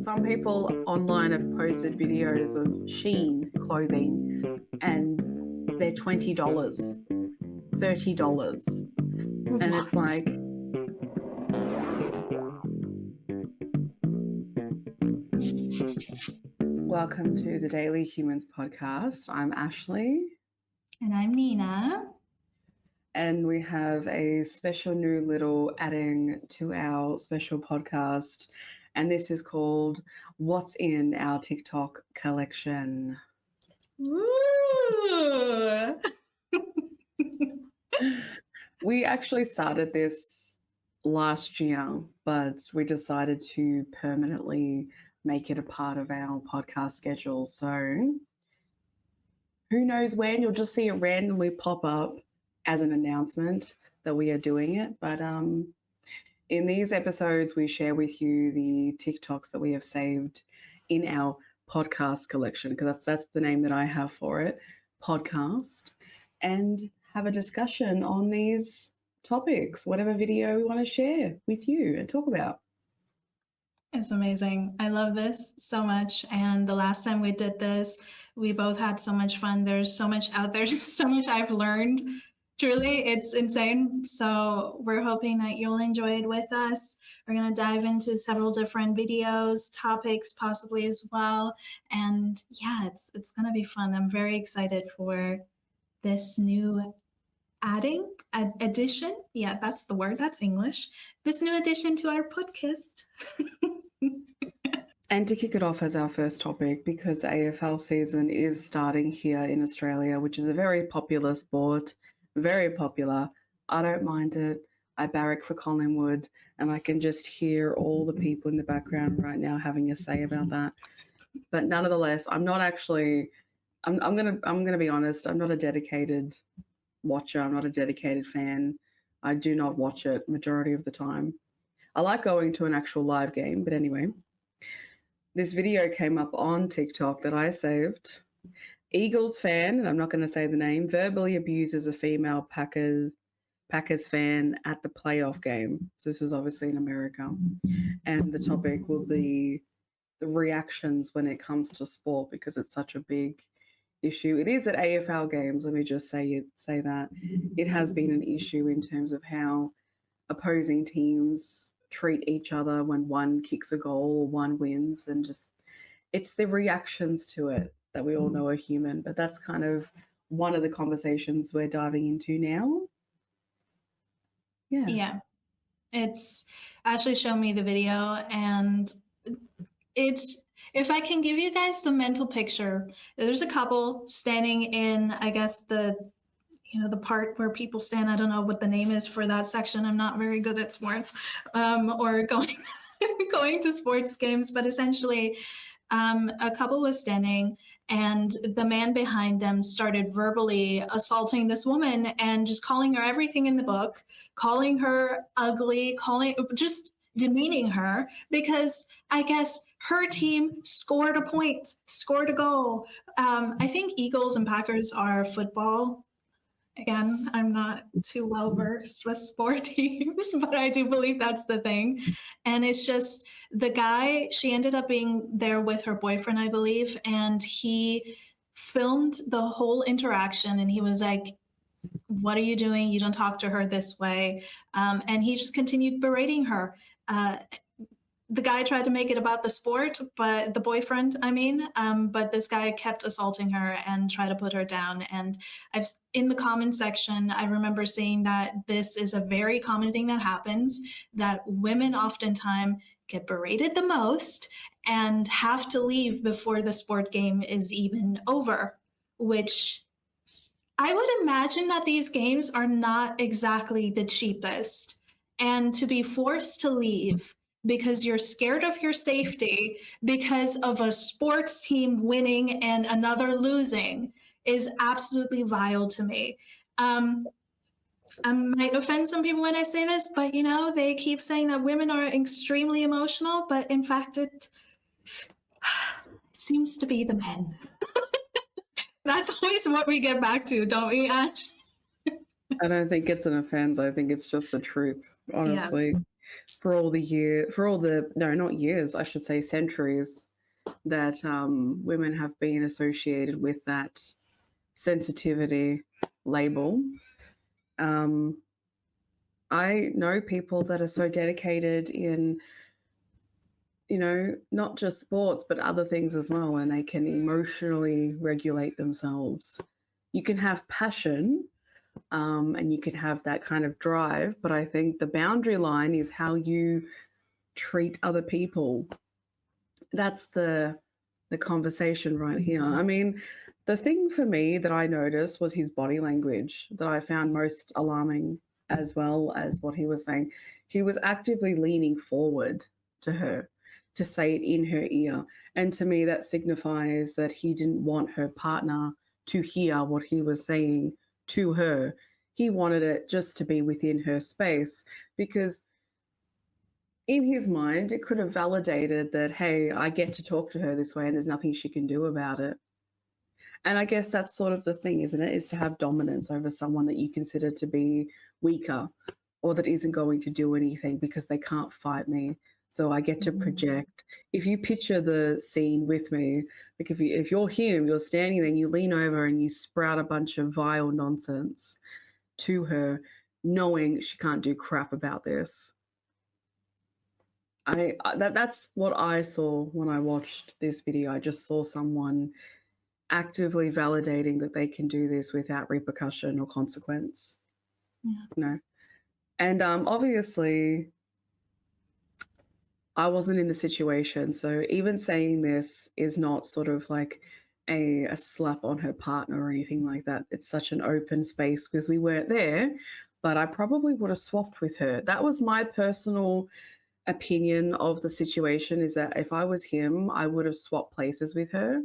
Some people online have posted videos of Shein clothing and they're $20, $30. And it's like, welcome to the Daily Humans podcast. I'm Ashley. And I'm Nina. And we have a special new little adding to our special podcast. And this is called What's in Our TikTok Collection. Woo! We actually started this last year, but we decided to permanently make it a part of our podcast schedule. So who knows when, you'll just see it randomly pop up as an announcement that we are doing it. But in these episodes, we share with you the TikToks that we have saved in our podcast collection, because that's the name that I have for it, podcast, and have a discussion on these topics, whatever video we want to share with you and talk about. It's amazing. I love this so much. And the last time we did this, we both had so much fun. There's so much out there, so much I've learned. Truly, it's insane. So we're hoping that you'll enjoy it with us. We're going to dive into several different videos, topics possibly as well. And yeah, it's going to be fun. I'm very excited for this new addition. Yeah, that's the word. That's English. This new addition to our podcast. And to kick it off as our first topic, because AFL season is starting here in Australia, which is a very popular sport, very popular. I don't mind it. I barrack for Collingwood, and I can just hear all the people in the background right now having a say about that. But nonetheless, I'm not actually. I'm gonna be honest. I'm not a dedicated watcher. I'm not a dedicated fan. I do not watch it majority of the time. I like going to an actual live game, but anyway. This video came up on TikTok that I saved. Eagles fan, and I'm not going to say the name, verbally abuses a female Packers fan at the playoff game. So this was obviously in America. And the topic will be the reactions when it comes to sport, because it's such a big issue. It is at AFL games, let me just say that. It has been an issue in terms of how opposing teams treat each other when one kicks a goal or one wins, and just it's the reactions to it that we all know are human. But that's kind of one of the conversations we're diving into now. Yeah. It's actually shown me the video, and it's, if I can give you guys the mental picture, there's a couple standing in, I guess, the part where people stand. I don't know what the name is for that section. I'm not very good at sports or going to sports games, but essentially a couple was standing, and the man behind them started verbally assaulting this woman and just calling her everything in the book, calling her ugly, just demeaning her, because I guess her team scored a goal. I think Eagles and Packers are football. Again, I'm not too well versed with sport teams, but I do believe that's the thing. And it's just the guy, she ended up being there with her boyfriend, I believe, and he filmed the whole interaction, and he was like, "What are you doing? You don't talk to her this way." And he just continued berating her. The guy tried to make it about the sport, but the boyfriend, but this guy kept assaulting her and tried to put her down. And in the comment section, I remember seeing that this is a very common thing that happens, that women oftentimes get berated the most and have to leave before the sport game is even over, which I would imagine that these games are not exactly the cheapest. And to be forced to leave because you're scared of your safety because of a sports team winning and another losing is absolutely vile to me. I might offend some people when I say this, but they keep saying that women are extremely emotional, but in fact it seems to be the men. That's always what we get back to, don't we, Ash? I don't think it's an offense. I think it's just the truth, honestly. for all the no, not years, I should say centuries, that women have been associated with that sensitivity label. I know people that are so dedicated in, not just sports, but other things as well, and they can emotionally regulate themselves. You can have passion, and you can have that kind of drive, but I think the boundary line is how you treat other people. That's the conversation right here. I mean, the thing for me that I noticed was his body language that I found most alarming, as well as what he was saying. He was actively leaning forward to her to say it in her ear. And to me, that signifies that he didn't want her partner to hear what he was saying to her. He wanted it just to be within her space, because in his mind, it could have validated that, hey, I get to talk to her this way and there's nothing she can do about it. And I guess that's sort of the thing, isn't it? Is to have dominance over someone that you consider to be weaker or that isn't going to do anything because they can't fight me. So I get to project. If you picture the scene with me, like if you're him, you're standing there and you lean over and you sprout a bunch of vile nonsense to her, knowing she can't do crap about this. That's what I saw when I watched this video. I just saw someone actively validating that they can do this without repercussion or consequence. Yeah. And obviously, I wasn't in the situation, so even saying this is not sort of like a slap on her partner or anything like that. It's such an open space because we weren't there, but I probably would have swapped with her. That was my personal opinion of the situation, is that if I was him, I would have swapped places with her,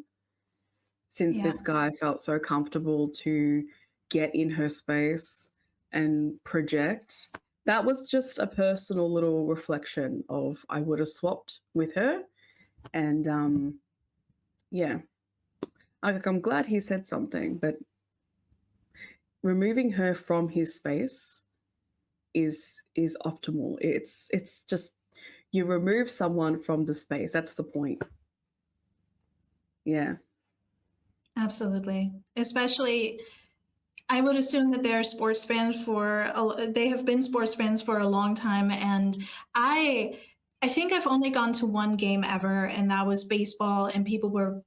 since this guy felt so comfortable to get in her space and project. That was just a personal little reflection of I would have swapped with her. And yeah, I'm glad he said something, but removing her from his space is optimal. It's just, you remove someone from the space. That's the point. Yeah. Absolutely. Especially, I would assume that they're sports fans they have been sports fans for a long time. And I think I've only gone to one game ever, and that was baseball, and people were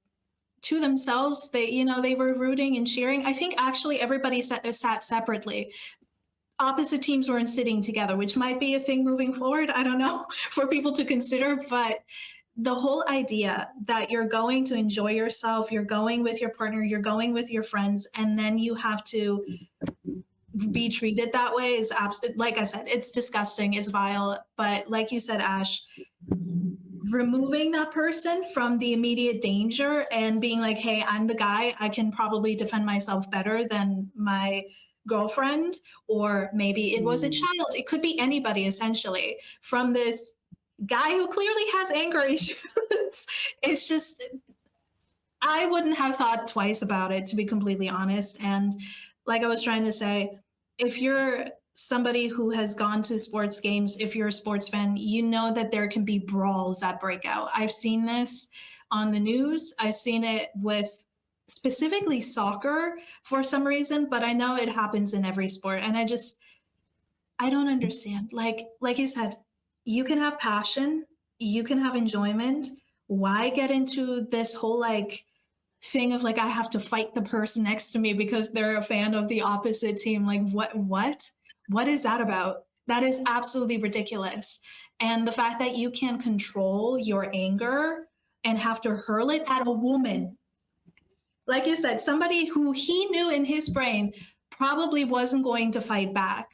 to themselves. They were rooting and cheering. I think actually everybody sat separately. Opposite teams weren't sitting together, which might be a thing moving forward. I don't know, for people to consider, but the whole idea that you're going to enjoy yourself, you're going with your partner, you're going with your friends, and then you have to be treated that way is absolutely, like I said, it's disgusting, it's vile. But like you said, Ash, removing that person from the immediate danger and being like, hey, I'm the guy, I can probably defend myself better than my girlfriend, or maybe it was a child, it could be anybody, essentially, from this guy who clearly has anger issues. It's just, I wouldn't have thought twice about it, to be completely honest. And like I was trying to say, if you're somebody who has gone to sports games, if you're a sports fan, you know that there can be brawls that break out. I've seen this on the news. I've seen it with specifically soccer for some reason, but I know it happens in every sport. And I don't understand. Like you said, you can have passion, you can have enjoyment. Why get into this whole thing of I have to fight the person next to me because they're a fan of the opposite team? Like what is that about? That is absolutely ridiculous. And the fact that you can control your anger and have to hurl it at a woman, like you said, somebody who he knew in his brain probably wasn't going to fight back.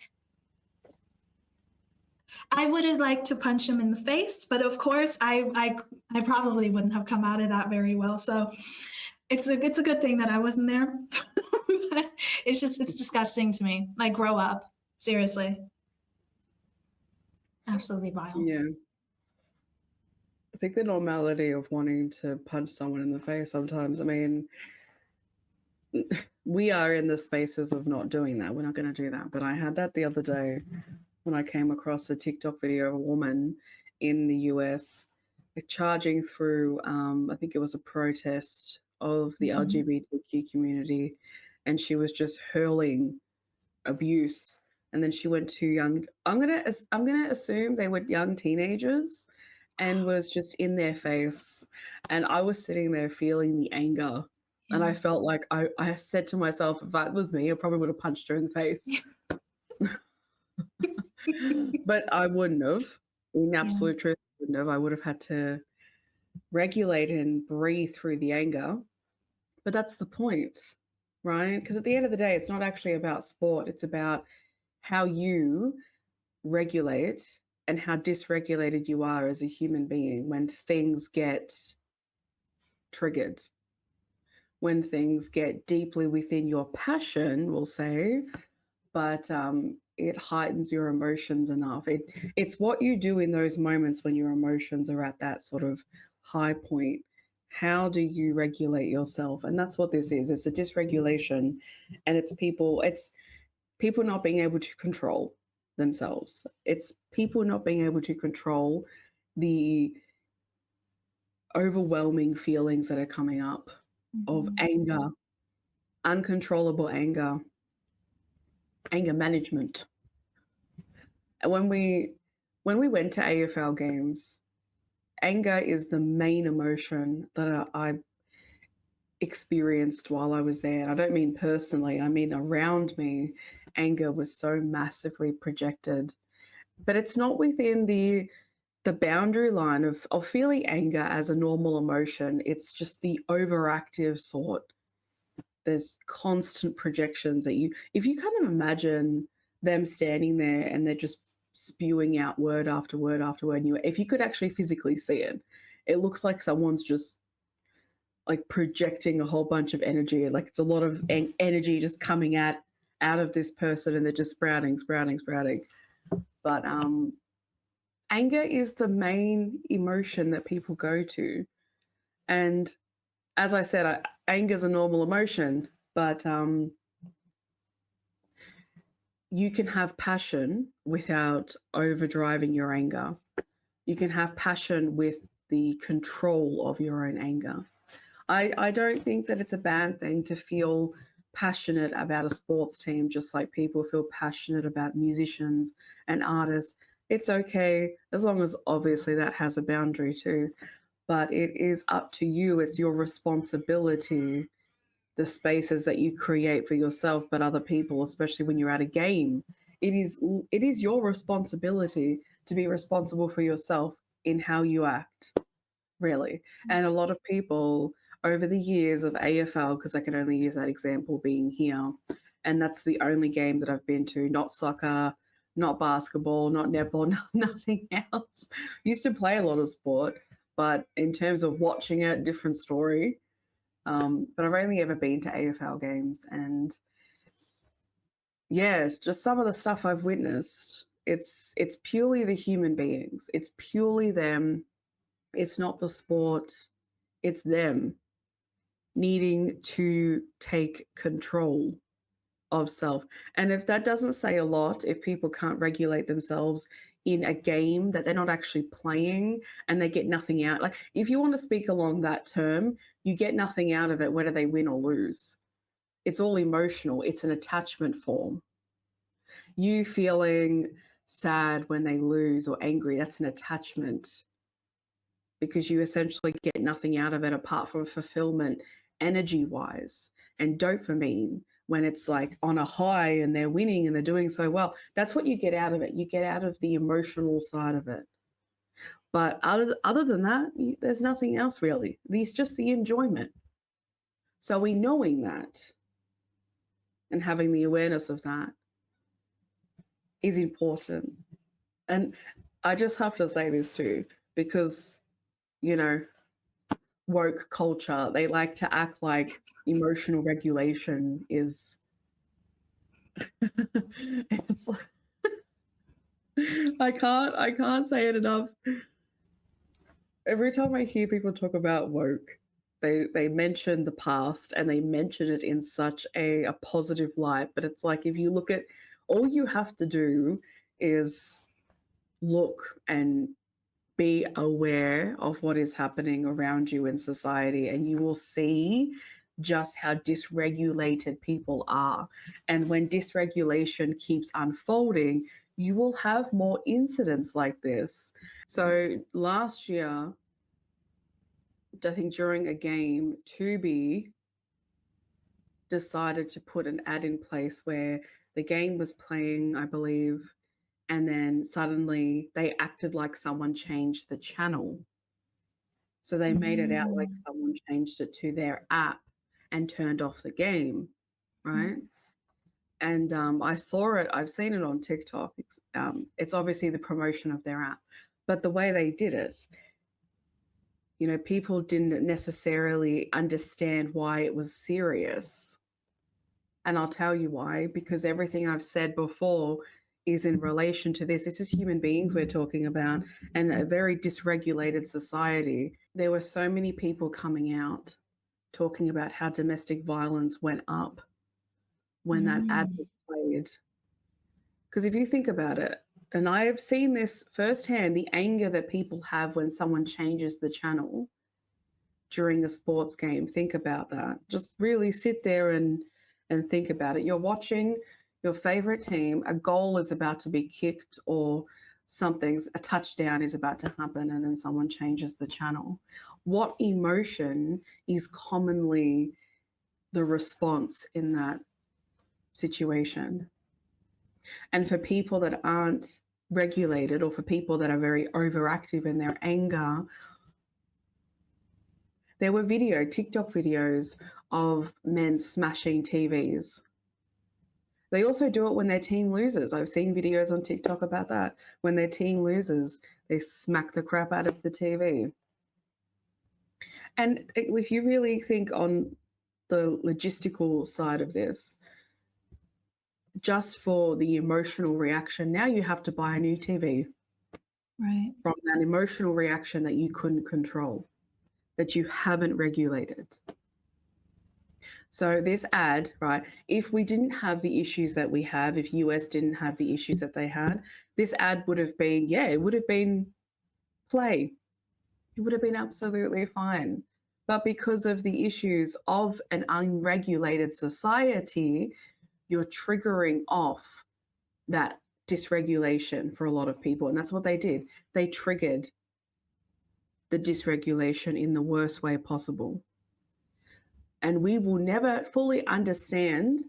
I would have liked to punch him in the face, but of course I probably wouldn't have come out of that very well. So it's a good thing that I wasn't there. It's disgusting to me. Like, grow up. Seriously. Absolutely vile. Yeah. I think the normality of wanting to punch someone in the face sometimes, I mean, we are in the spaces of not doing that. We're not going to do that. But I had that the other day when I came across a TikTok video of a woman in the US like, charging through, I think it was a protest of the LGBTQ community, and she was just hurling abuse. And then she went to young. I'm gonna assume they were young teenagers, and was just in their face. And I was sitting there feeling the anger. And I felt like I said to myself, if that was me, I probably would have punched her in the face. But I wouldn't have. In absolute truth, I wouldn't have. I would have had to regulate and breathe through the anger. But that's the point, right? Because at the end of the day, it's not actually about sport. It's about how you regulate and how dysregulated you are as a human being when things get triggered, when things get deeply within your passion, we'll say, but it heightens your emotions enough. It's what you do in those moments when your emotions are at that sort of high point. How do you regulate yourself? And that's what this is. It's a dysregulation, and it's people not being able to control themselves. It's people not being able to control the overwhelming feelings that are coming up of anger, uncontrollable anger management. And when we went to AFL games, anger is the main emotion that I experienced while I was there. And I don't mean personally, I mean around me, anger was so massively projected. But it's not within the boundary line of feeling anger as a normal emotion. It's just the overactive sort. There's constant projections that if you kind of imagine them standing there and they're just spewing out word after word after word, if you could actually physically see it, it looks like someone's just like projecting a whole bunch of energy. Like it's a lot of energy just coming out of this person, and they're just sprouting. But anger is the main emotion that people go to. And as I said, anger is a normal emotion, but you can have passion without overdriving your anger. You can have passion with the control of your own anger. I don't think that it's a bad thing to feel passionate about a sports team, just like people feel passionate about musicians and artists. It's okay, as long as obviously that has a boundary too. But it is up to you. It's your responsibility, the spaces that you create for yourself, but other people, especially when you're at a game. It is your responsibility to be responsible for yourself in how you act, really. And a lot of people over the years of AFL, because I can only use that example being here, and that's the only game that I've been to, not soccer, not basketball, not netball, nothing else. Used to play a lot of sport, but in terms of watching it, different story. But I've only ever been to AFL games, and yeah, just some of the stuff I've witnessed. It's purely the human beings. It's purely them. It's not the sport. It's them needing to take control of self. And if that doesn't say a lot, if people can't regulate themselves in a game that they're not actually playing and they get nothing out, like if you want to speak along that term, you get nothing out of it whether they win or lose. It's all emotional. It's an attachment form. You feeling sad when they lose or angry, that's an attachment, because you essentially get nothing out of it apart from fulfillment energy wise, and dopamine when it's like on a high and they're winning and they're doing so well. That's what you get out of it. You get out of the emotional side of it. But other than that, there's nothing else really. It's just the enjoyment. So we knowing that and having the awareness of that is important. And I just have to say this too, because, woke culture, they like to act like emotional regulation is it's like, I can't say it enough. Every time I hear people talk about woke, they mention the past, and they mention it in such a positive light. But it's like, if you look at, all you have to do is look and be aware of what is happening around you in society, and you will see just how dysregulated people are. And when dysregulation keeps unfolding, you will have more incidents like this. So last year, I think during a game, Tubi decided to put an ad in place where the game was playing, I believe, and then suddenly they acted like someone changed the channel. So they made it out like someone changed it to their app and turned off the game, right? And I saw it, I've seen it on TikTok. It's obviously the promotion of their app, but the way they did it, you know, people didn't necessarily understand why it was serious. And I'll tell you why, because everything I've said before is in relation to this. This is human beings we're talking about, and a very dysregulated society. There were so many people coming out talking about how domestic violence went up when that ad was played. Because if you think about it, and I have seen this firsthand, the anger that people have when someone changes the channel during a sports game. Think about that. Just really sit there and think about it. You're watching your favorite team, a goal is about to be kicked or a touchdown is about to happen, and then someone changes the channel. What emotion is commonly the response in that situation? And for people that aren't regulated, or for people that are very overactive in their anger, there were TikTok videos of men smashing TVs. They also do it when their team loses. I've seen videos on TikTok about that. When their team loses, they smack the crap out of the TV. And if you really think on the logistical side of this, just for the emotional reaction, now you have to buy a new TV. Right. From that emotional reaction that you couldn't control, that you haven't regulated. So this ad, right, if we didn't have the issues that we have, if US didn't have the issues that they had, this ad would have been, it would have been play. It would have been absolutely fine. But because of the issues of an unregulated society, you're triggering off that dysregulation for a lot of people. And that's what they did. They triggered the dysregulation in the worst way possible. And we will never fully understand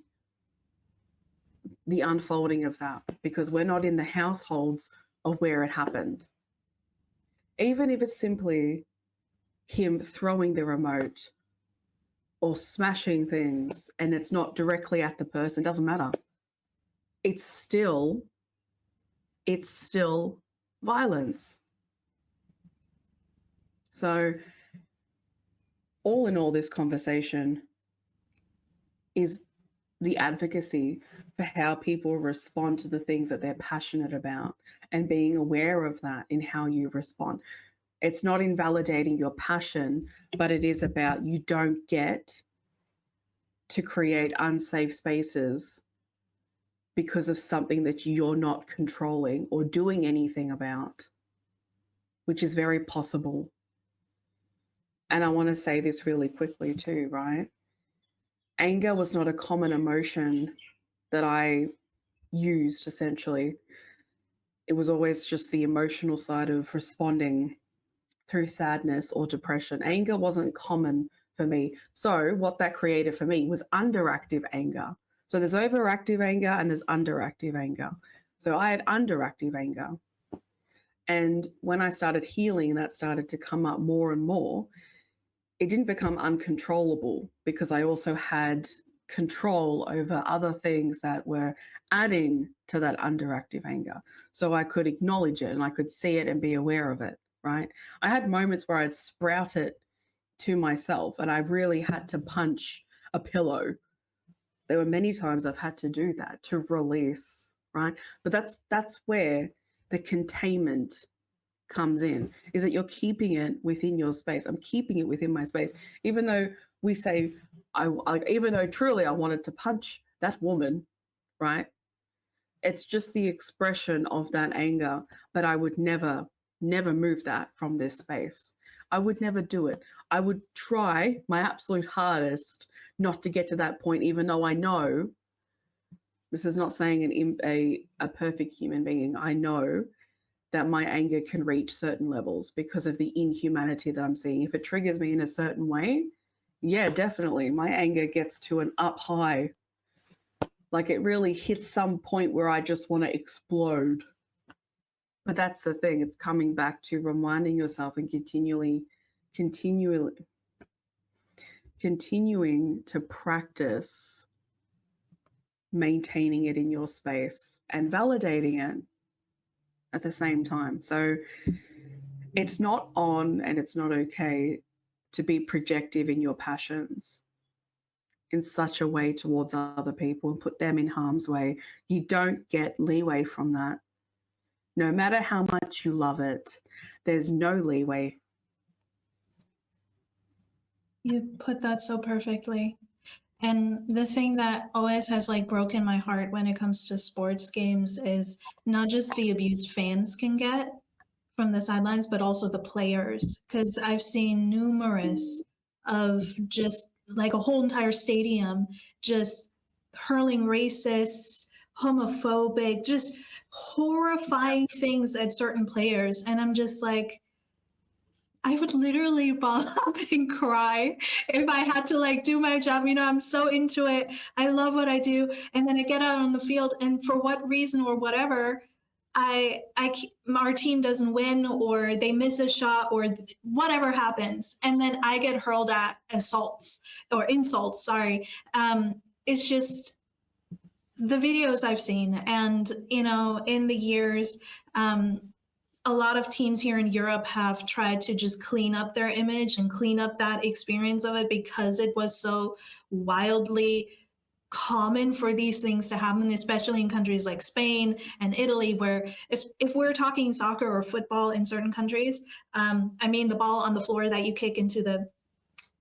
the unfolding of that because we're not in the households of where it happened. Even if it's simply him throwing the remote or smashing things and it's not directly at the person, doesn't matter. It's still violence. So all in all, this conversation is the advocacy for how people respond to the things that they're passionate about and being aware of that in how you respond. It's not invalidating your passion, but it is about you don't get to create unsafe spaces because of something that you're not controlling or doing anything about, which is very possible. And I want to say this really quickly too, right? Anger was not a common emotion that I used, essentially. It was always just the emotional side of responding through sadness or depression. Anger wasn't common for me. So what that created for me was underactive anger. So there's overactive anger and there's underactive anger. So I had underactive anger. And when I started healing, that started to come up more and more. It didn't become uncontrollable because I also had control over other things that were adding to that underactive anger. So I could acknowledge it and I could see it and be aware of it, right? I had moments where I'd sprout it to myself and I really had to punch a pillow. There were many times I've had to do that to release, right? But that's where the containment comes in, is that you're keeping it within your space. I'm keeping it within my space, even though we say, even though truly I wanted to punch that woman, right? It's just the expression of that anger, but I would never, never move that from this space. I would never do it. I would try my absolute hardest not to get to that point, even though I know this is not saying a perfect human being. I know that my anger can reach certain levels because of the inhumanity that I'm seeing. If it triggers me in a certain way, yeah, definitely. My anger gets to an up high. Like it really hits some point where I just want to explode. But that's the thing. It's coming back to reminding yourself and continuing to practice maintaining it in your space and validating it at the same time. So it's not on and it's not okay to be projective in your passions in such a way towards other people and put them in harm's way. You don't get leeway from that. No matter how much you love it, there's no leeway. You put that so perfectly. And the thing that always has like broken my heart when it comes to sports games is not just the abuse fans can get from the sidelines, but also the players. Because I've seen numerous of just like a whole entire stadium just hurling racist, homophobic, just horrifying things at certain players. And I'm just like, I would literally ball up and cry if I had to like do my job. You know, I'm so into it. I love what I do. And then I get out on the field and for what reason or whatever, our team doesn't win or they miss a shot or whatever happens. And then I get hurled at assaults or insults. Sorry. It's just the videos I've seen and, you know, in the years, a lot of teams here in Europe have tried to just clean up their image and clean up that experience of it because it was so wildly common for these things to happen, especially in countries like Spain and Italy, where if we're talking soccer or football in certain countries, I mean the ball on the floor that you kick into the,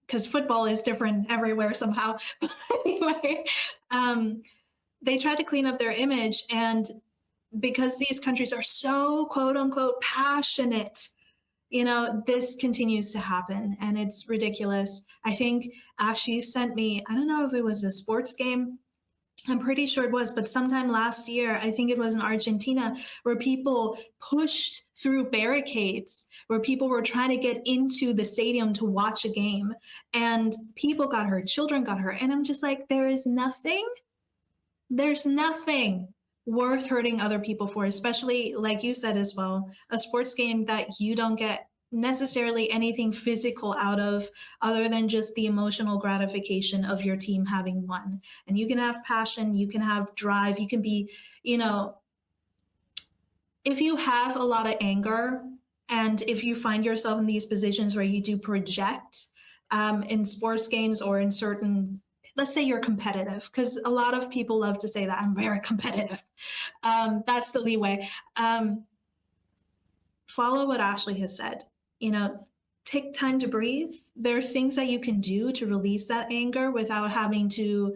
because football is different everywhere somehow. But anyway, they try to clean up their image and because these countries are so quote unquote passionate, you know, this continues to happen and it's ridiculous. I think Ash, you sent me, I don't know if it was a sports game. I'm pretty sure it was, but sometime last year, I think it was in Argentina, where people pushed through barricades, where people were trying to get into the stadium to watch a game, and people got hurt, children got hurt. And I'm just like, there's nothing worth hurting other people for, especially like you said as well, a sports game that you don't get necessarily anything physical out of other than just the emotional gratification of your team having won. And you can have passion, you can have drive, you can be, you know, if you have a lot of anger and if you find yourself in these positions where you do project in sports games or in certain, let's say you're competitive, because a lot of people love to say that I'm very competitive. That's the leeway. Follow what Ashley has said. You know, take time to breathe. There are things that you can do to release that anger without having to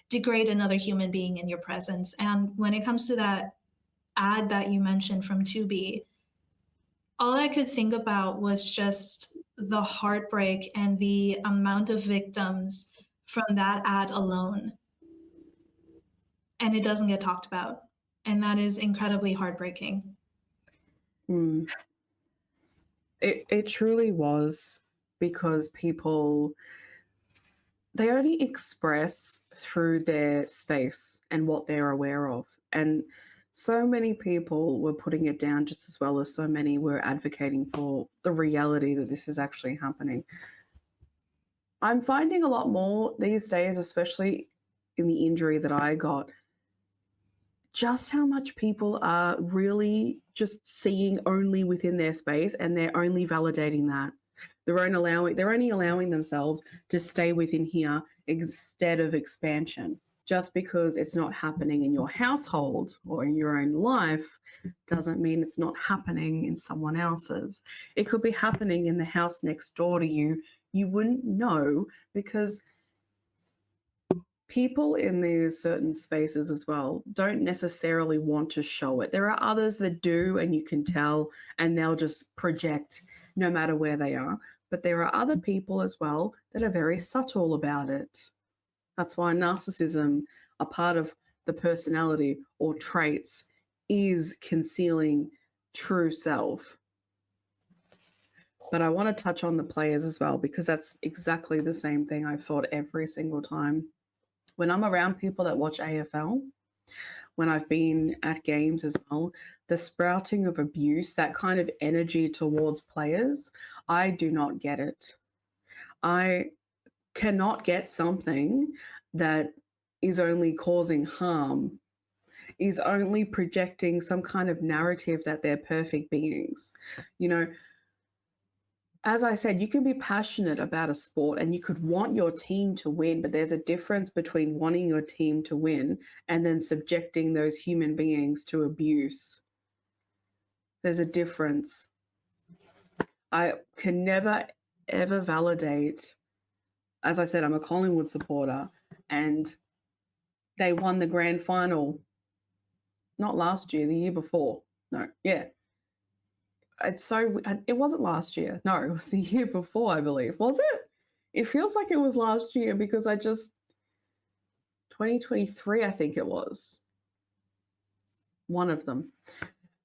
degrade another human being in your presence. And when it comes to that ad that you mentioned from Tubi, all I could think about was just the heartbreak and the amount of victims from that ad alone. And it doesn't get talked about. And that is incredibly heartbreaking. It truly was, because people, they only express through their space and what they're aware of. And so many people were putting it down just as well as so many were advocating for the reality that this is actually happening. I'm finding a lot more these days, especially in the injury that I got, just how much people are really just seeing only within their space and they're only validating that. They're only allowing themselves to stay within here instead of expansion. Just because it's not happening in your household or in your own life doesn't mean it's not happening in someone else's. It could be happening in the house next door to you. You wouldn't know because people in these certain spaces as well don't necessarily want to show it. There are others that do, and you can tell, and they'll just project no matter where they are. But there are other people as well that are very subtle about it. That's why narcissism, a part of the personality or traits, is concealing true self. But I want to touch on the players as well, because that's exactly the same thing I've thought every single time. When I'm around people that watch AFL, when I've been at games as well, the sprouting of abuse, that kind of energy towards players, I do not get it. I cannot get something that is only causing harm, is only projecting some kind of narrative that they're perfect beings. You know, as I said, you can be passionate about a sport and you could want your team to win, but there's a difference between wanting your team to win and then subjecting those human beings to abuse. There's a difference. I can never, ever validate. As I said, I'm a Collingwood supporter, and they won the grand final, not last year, the year before. No, yeah. It wasn't last year. No, it was the year before, I believe. Was it? It feels like it was last year because 2023, I think it was. One of them.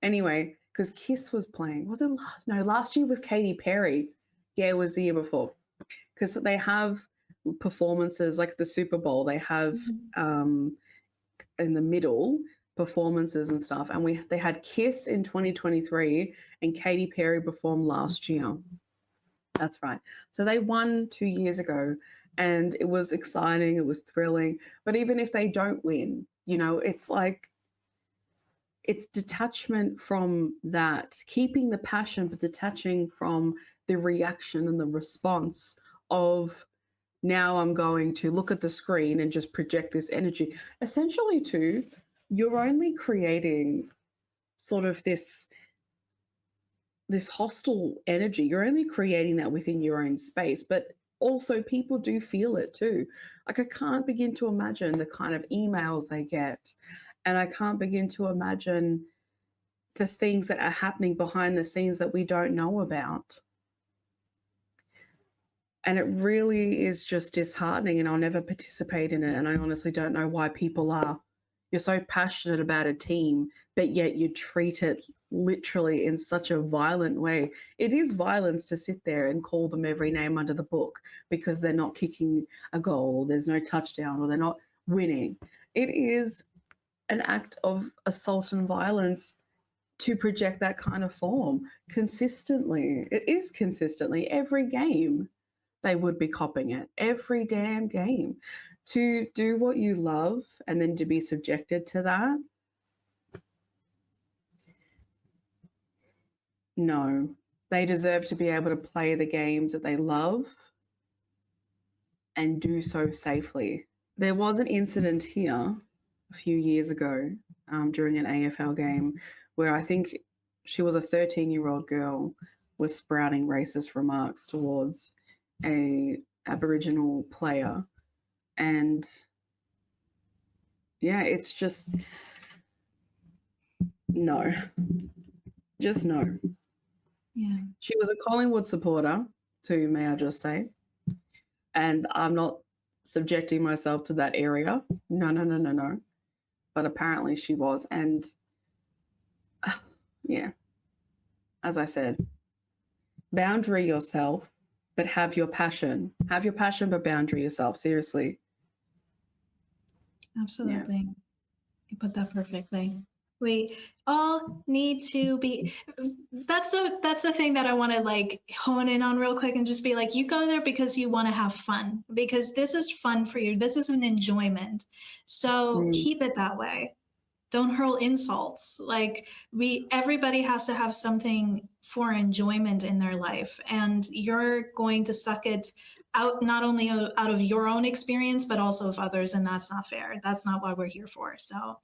Anyway, because Kiss was playing. Was it last? No, last year was Katy Perry. Yeah, it was the year before. Because they have performances like the Super Bowl. They have in the middle performances and stuff. And they had Kiss in 2023 and Katy Perry performed last year. That's right. So they won 2 years ago and it was exciting. It was thrilling. But even if they don't win, it's like, it's detachment from that, keeping the passion, but detaching from the reaction and the response of, now I'm going to look at the screen and just project this energy. Essentially, too, you're only creating sort of this hostile energy. You're only creating that within your own space, but also people do feel it too. Like, I can't begin to imagine the kind of emails they get, and I can't begin to imagine the things that are happening behind the scenes that we don't know about. And it really is just disheartening, and I'll never participate in it. And I honestly don't know why people are. You're so passionate about a team, but yet you treat it literally in such a violent way. It is violence to sit there and call them every name under the book because they're not kicking a goal, or there's no touchdown, or they're not winning. It is an act of assault and violence to project that kind of form consistently. It is consistently every game. They would be copying it every damn game. To do what you love and then to be subjected to that, no. They deserve to be able to play the games that they love and do so safely. There was an incident here a few years ago during an AFL game where I think she was a 13-year-old girl was sprouting racist remarks towards a Aboriginal player, and yeah, it's just no, just no. Yeah. She was a Collingwood supporter too, may I just say, and I'm not subjecting myself to that area. No. But apparently she was, and yeah, as I said, boundary yourself, but have your passion. Have your passion, but boundary yourself. Seriously. Absolutely. Yeah. You put that perfectly. We all need to be, that's the thing that I want to like hone in on real quick and just be like, you go there because you want to have fun, because this is fun for you. This is an enjoyment. So keep it that way. Don't hurl insults. Like, everybody has to have something for enjoyment in their life, and you're going to suck it out, not only out of your own experience, but also of others. And that's not fair. That's not what we're here for. So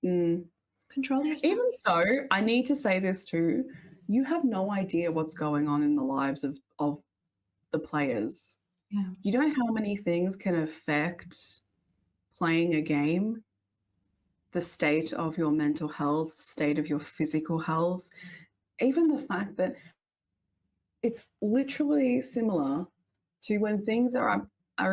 control yourself. Even so, I need to say this too. You have no idea what's going on in the lives of the players. Yeah. You know how many things can affect playing a game, the state of your mental health, state of your physical health, even the fact that it's literally similar to when things are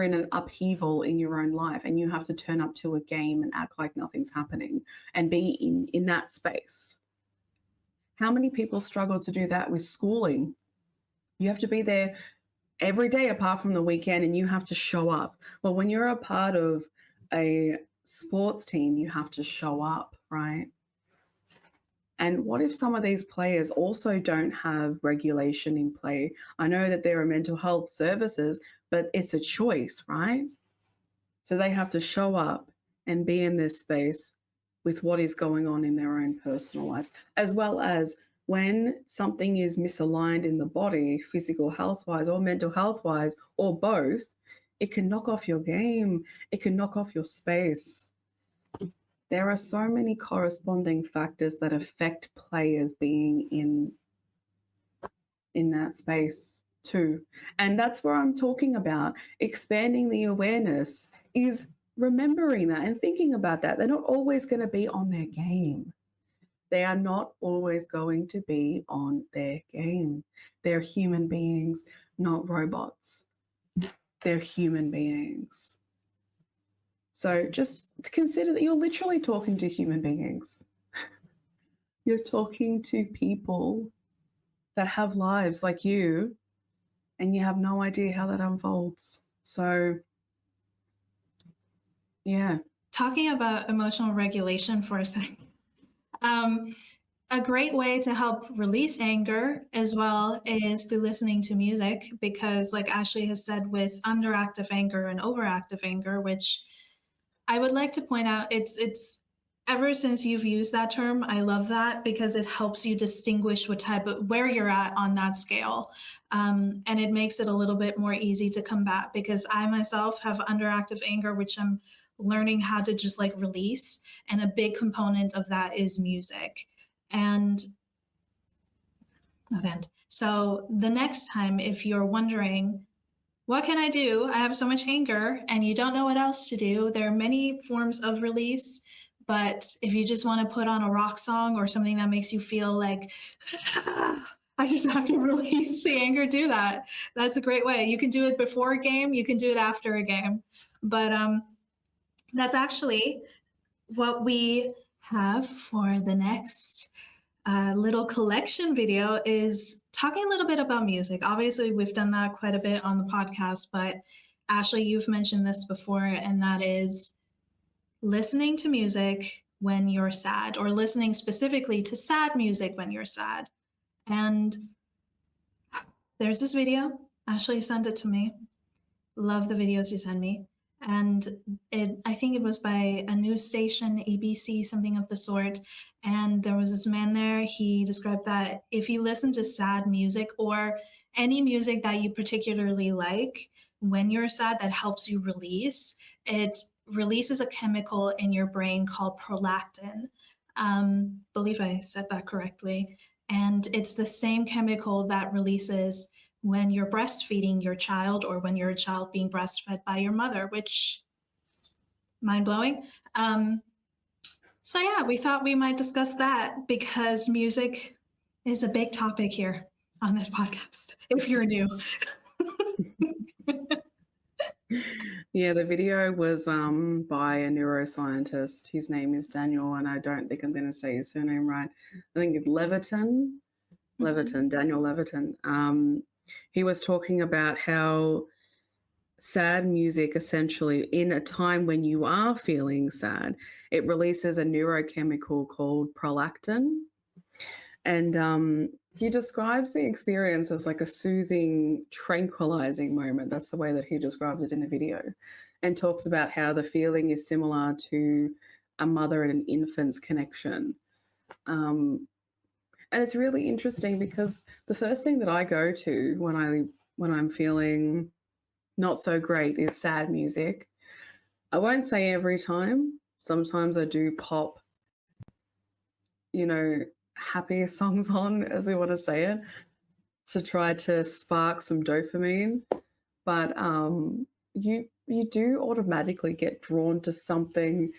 in an upheaval in your own life and you have to turn up to a game and act like nothing's happening and be in that space. How many people struggle to do that with schooling? You have to be there every day apart from the weekend and you have to show up. Well, when you're a part of a sports team, you have to show up, right? And what if some of these players also don't have regulation in play? I know that there are mental health services, but it's a choice, right? So they have to show up and be in this space with what is going on in their own personal lives, as well as when something is misaligned in the body, physical health wise or mental health wise, or both, it can knock off your game, it can knock off your space. There are so many corresponding factors that affect players being in that space too. And that's where I'm talking about expanding the awareness is remembering that and thinking about that. They're not always going to be on their game. They are not always going to be on their game. They're human beings, not robots. They're human beings. So just consider that you're literally talking to human beings. You're talking to people that have lives like you, and you have no idea how that unfolds. So, yeah. Talking about emotional regulation for a second. A great way to help release anger as well is through listening to music, because like Ashley has said, with underactive anger and overactive anger, which I would like to point out, it's ever since you've used that term, I love that because it helps you distinguish what type of where you're at on that scale. And it makes it a little bit more easy to combat, because I myself have underactive anger, which I'm learning how to just like release. And a big component of that is music. And so the next time, if you're wondering, what can I do? I have so much anger and you don't know what else to do. There are many forms of release, but if you just want to put on a rock song or something that makes you feel like, I just have to release the anger, do that. That's a great way. You can do it before a game, you can do it after a game. But that's actually what we have for the next little collection video, is talking a little bit about music. Obviously, we've done that quite a bit on the podcast, but Ashley, you've mentioned this before, and that is listening to music when you're sad, or listening specifically to sad music when you're sad. And there's this video. Ashley sent it to me. Love the videos you send me. And I think it was by a news station, ABC, something of the sort. And there was this man there. He described that if you listen to sad music, or any music that you particularly like when you're sad, that helps you release, it releases a chemical in your brain called prolactin. Believe I said that correctly. And it's the same chemical that releases when you're breastfeeding your child, or when you're a child being breastfed by your mother, which, mind blowing. So yeah, we thought we might discuss that, because music is a big topic here on this podcast, if you're new. Yeah, the video was by a neuroscientist. His name is Daniel, and I don't think I'm going to say his surname right. I think it's Levitin, Daniel Levitin. He was talking about how sad music, essentially, in a time when you are feeling sad, it releases a neurochemical called prolactin. And he describes the experience as like a soothing, tranquilizing moment. That's the way that he described it in the video, and talks about how the feeling is similar to a mother and an infant's connection. And it's really interesting because the first thing that I go to when I'm feeling not so great is sad music. I won't say every time. Sometimes I do pop, happier songs on, as we want to say it, to try to spark some dopamine. But you do automatically get drawn to something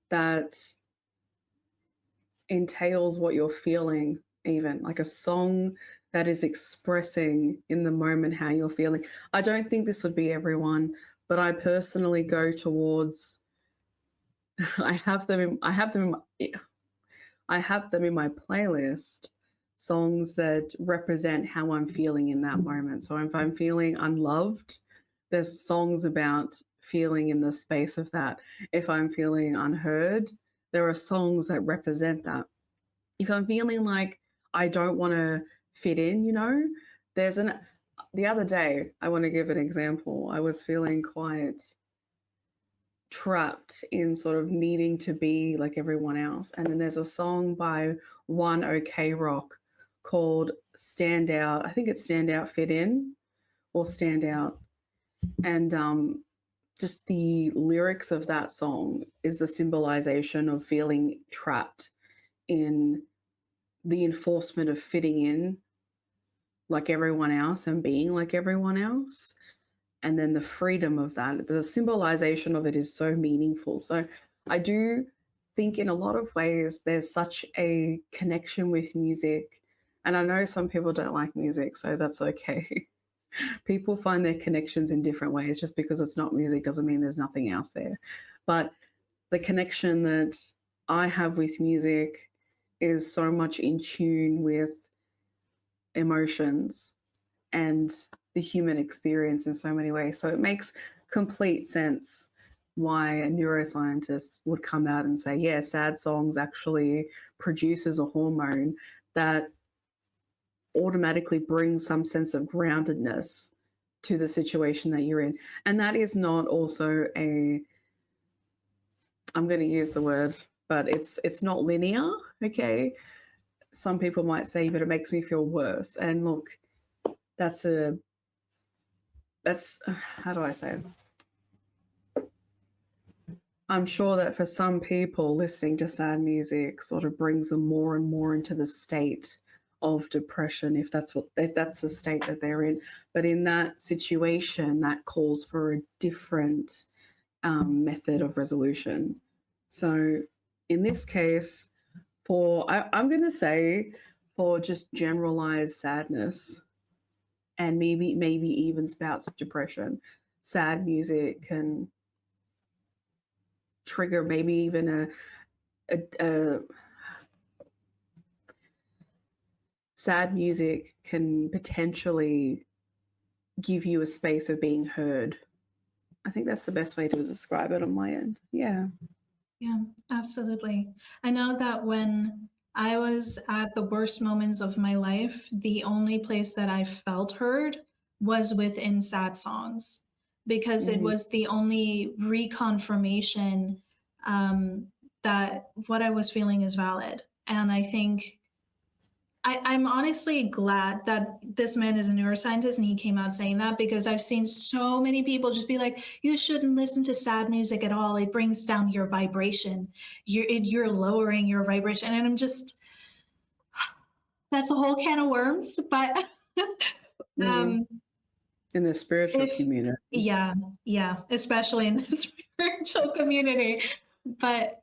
that entails what you're feeling, even like a song that is expressing in the moment how you're feeling. I don't think this would be everyone, but I personally go towards I have them in my playlist, songs that represent how I'm feeling in that moment. So if I'm feeling unloved, there's songs about feeling in the space of that. If I'm feeling unheard, there are songs that represent that. If I'm feeling like I don't want to fit in, there's an the other day, I want to give an example. I was feeling quite trapped in sort of needing to be like everyone else. And then there's a song by One OK Rock called Stand Out. I think it's Stand Out, Fit In, or Stand Out. And just the lyrics of that song is the symbolization of feeling trapped in the enforcement of fitting in like everyone else and being like everyone else. And then the freedom of that, the symbolization of it is so meaningful. So I do think in a lot of ways there's such a connection with music. And I know some people don't like music, so that's okay. People find their connections in different ways. Just because it's not music doesn't mean there's nothing else there. But the connection that I have with music is so much in tune with emotions and the human experience in so many ways. So it makes complete sense why a neuroscientist would come out and say, yeah, sad songs actually produces a hormone that automatically brings some sense of groundedness to the situation that you're in. And that is not also I'm going to use the word, but it's not linear, okay? Some people might say, but it makes me feel worse. And look, that's how do I say it? I'm sure that for some people, listening to sad music sort of brings them more and more into the state of depression, if that's the state that they're in. But in that situation, that calls for a different method of resolution. So in this case, I'm going to say for just generalized sadness, and maybe even spouts of depression, sad music can trigger maybe even a sad music can potentially give you a space of being heard. I think that's the best way to describe it on my end. Yeah. Yeah, absolutely. I know that when I was at the worst moments of my life, the only place that I felt heard was within sad songs because it was the only reconfirmation that what I was feeling is valid. And I think I'm honestly glad that this man is a neuroscientist and he came out saying that, because I've seen so many people just be like, you shouldn't listen to sad music at all. It brings down your vibration. You're lowering your vibration. And I'm just, that's a whole can of worms. But In the spiritual if, community. yeah, especially in the spiritual community. But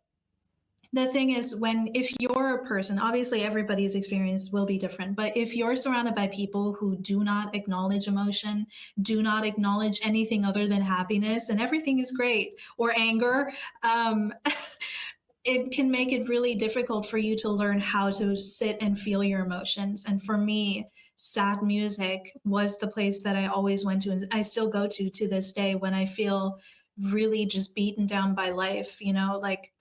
the thing is, if you're a person, obviously everybody's experience will be different, but if you're surrounded by people who do not acknowledge emotion, do not acknowledge anything other than happiness and everything is great, or anger, it can make it really difficult for you to learn how to sit and feel your emotions. And for me, sad music was the place that I always went to, and I still go to this day when I feel really just beaten down by life, like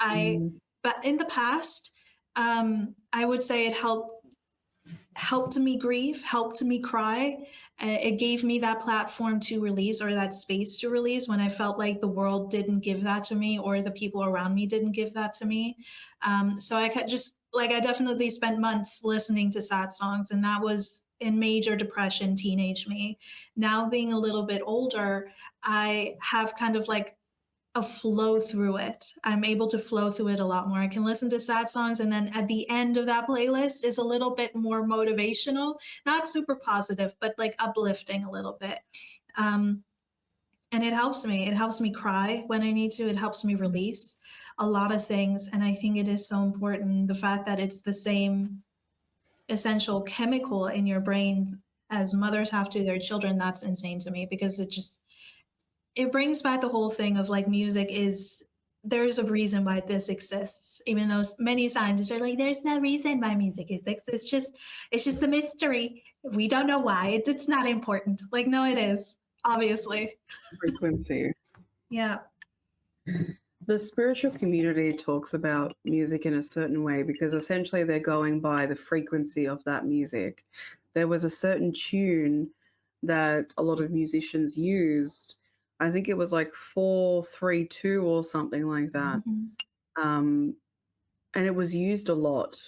but in the past, I would say it helped me grieve, helped me cry. It gave me that platform to release, or that space to release, when I felt like the world didn't give that to me, or the people around me didn't give that to me. So I could just, like, I definitely spent months listening to sad songs, and that was in major depression, teenage me. Now being a little bit older, I have kind of like a flow through it. I'm able to flow through it a lot more. I can listen to sad songs, and then at the end of that playlist is a little bit more motivational, not super positive, but like uplifting a little bit. and it helps me. It helps me cry when I need to. It helps me release a lot of things. And I think it is so important, the fact that it's the same essential chemical in your brain as mothers have to their children. That's insane to me, because it brings back the whole thing of like, music is, there's a reason why this exists, even though many scientists are like, there's no reason why music exists. It's just a mystery. We don't know why. It's not important. Like, no, it is, obviously. Frequency. Yeah. The spiritual community talks about music in a certain way because essentially they're going by the frequency of that music. There was a certain tune that a lot of musicians used. I think it was like 432 or something like that. And it was used a lot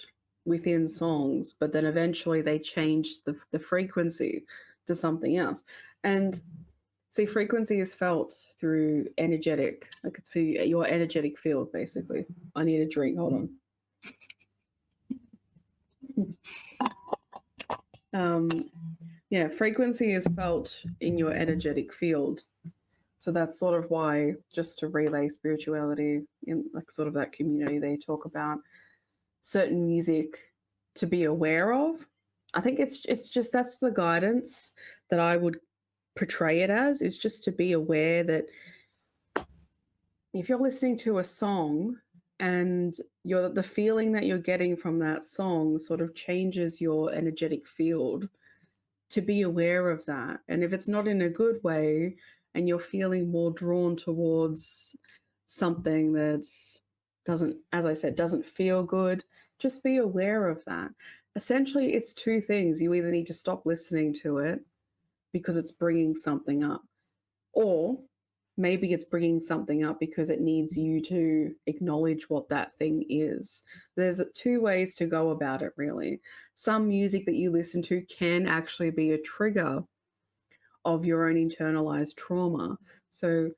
within songs, but then eventually they changed the frequency to something else. And see, frequency is felt through energetic, like it's for your energetic field, basically. I need a drink. Hold on. Yeah, frequency is felt in your energetic field. So that's sort of why, just to relay spirituality in like sort of that community, they talk about certain music to be aware of. I think it's just that's the guidance that I would portray it as, is just to be aware that if you're listening to a song and the feeling that you're getting from that song sort of changes your energetic field, to be aware of that. And if it's not in a good way and you're feeling more drawn towards something that doesn't, as I said, doesn't feel good, just be aware of that. Essentially, it's two things. You either need to stop listening to it because it's bringing something up, or maybe it's bringing something up because it needs you to acknowledge what that thing is. There's two ways to go about it, really. Some music that you listen to can actually be a trigger of your own internalized trauma. So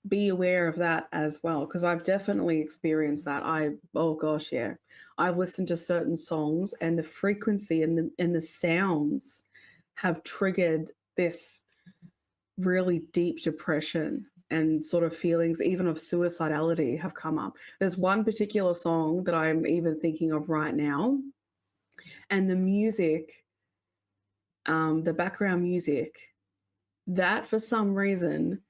be aware of that as well, because I've definitely experienced that. Oh gosh, yeah. I've listened to certain songs and the frequency and the sounds have triggered this really deep depression, and sort of feelings even of suicidality have come up. There's one particular song that I'm even thinking of right now, and the music, the background music, that for some reason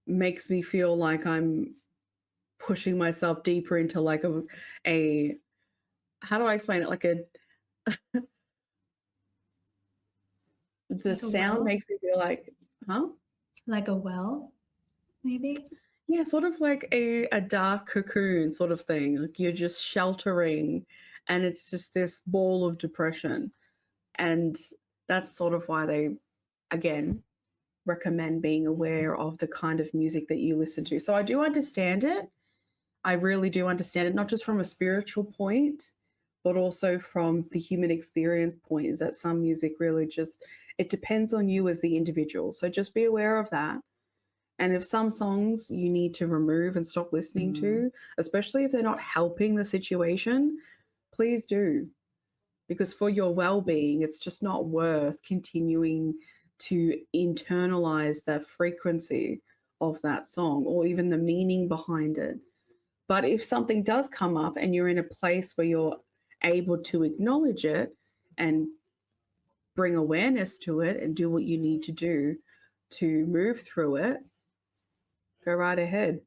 makes me feel like I'm pushing myself deeper into like a how do I explain it? Like the Like a sound well? makes me feel like, huh? Like a well, maybe? Yeah, sort of like a dark cocoon sort of thing. Like you're just sheltering, and it's just this ball of depression. And that's sort of why they, again, recommend being aware of the kind of music that you listen to. So I do understand it. I really do understand it, not just from a spiritual point, but also from the human experience point, is that some music really just, it depends on you as the individual. So just be aware of that. And if some songs you need to remove and stop listening to, especially if they're not helping the situation, please do. Because for your well being, it's just not worth continuing to internalize that frequency of that song or even the meaning behind it. But if something does come up and you're in a place where you're able to acknowledge it and bring awareness to it and do what you need to do to move through it, go right ahead.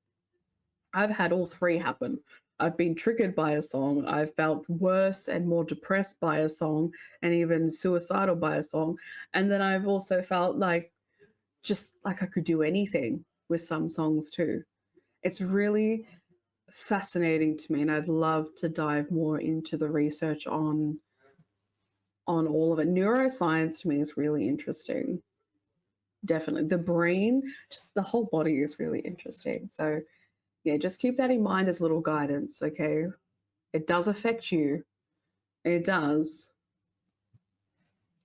I've had all three happen. I've been triggered by a song. I've felt worse and more depressed by a song and even suicidal by a song. And then I've also felt like just like I could do anything with some songs too. It's really fascinating to me, and I'd love to dive more into the research on all of it. Neuroscience to me is really interesting. Definitely. The brain, just the whole body is really interesting. So yeah, just keep that in mind as little guidance, okay? It does affect you. It does.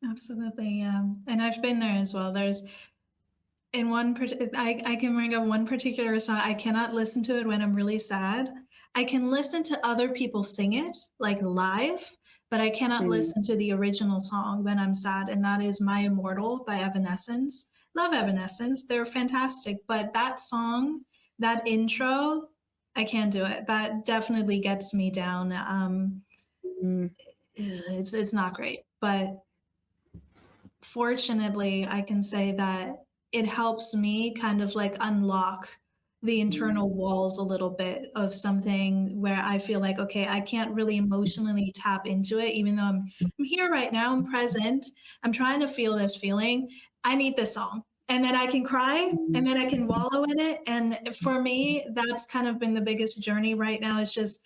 Absolutely, yeah. And I've been there as well. There's in I can bring up one particular song. I cannot listen to it when I'm really sad. I can listen to other people sing it like live, but I cannot Mm. listen to the original song when I'm sad, and that is My Immortal by Evanescence. Love Evanescence. They're fantastic. But that song, that intro, I can't do it. That definitely gets me down. It's not great. But fortunately, I can say that it helps me kind of like unlock the internal walls a little bit of something where I feel like, okay, I can't really emotionally tap into it, even though I'm here right now, I'm present, I'm trying to feel this feeling. I need this song. And then I can cry and then I can wallow in it. And for me, that's kind of been the biggest journey right now. Is just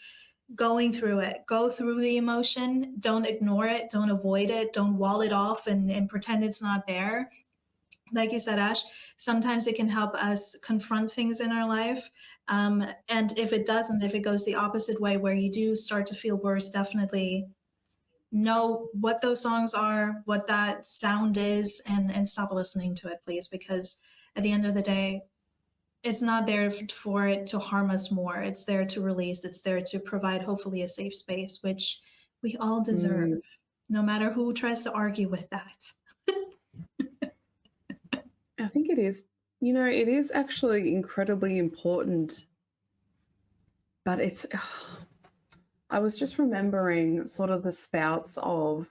going through it. Go through the emotion. Don't ignore it. Don't avoid it. Don't wall it off and pretend it's not there. Like you said, Ash, sometimes it can help us confront things in our life. And if it doesn't, if it goes the opposite way where you do start to feel worse, definitely know what those songs are, what that sound is, and stop listening to it, please, because at the end of the day, it's not there for it to harm us more. It's there to release. It's there to provide, hopefully, a safe space, which we all deserve, no matter who tries to argue with that. I think it is, it is actually incredibly important, but I was just remembering sort of the spouts of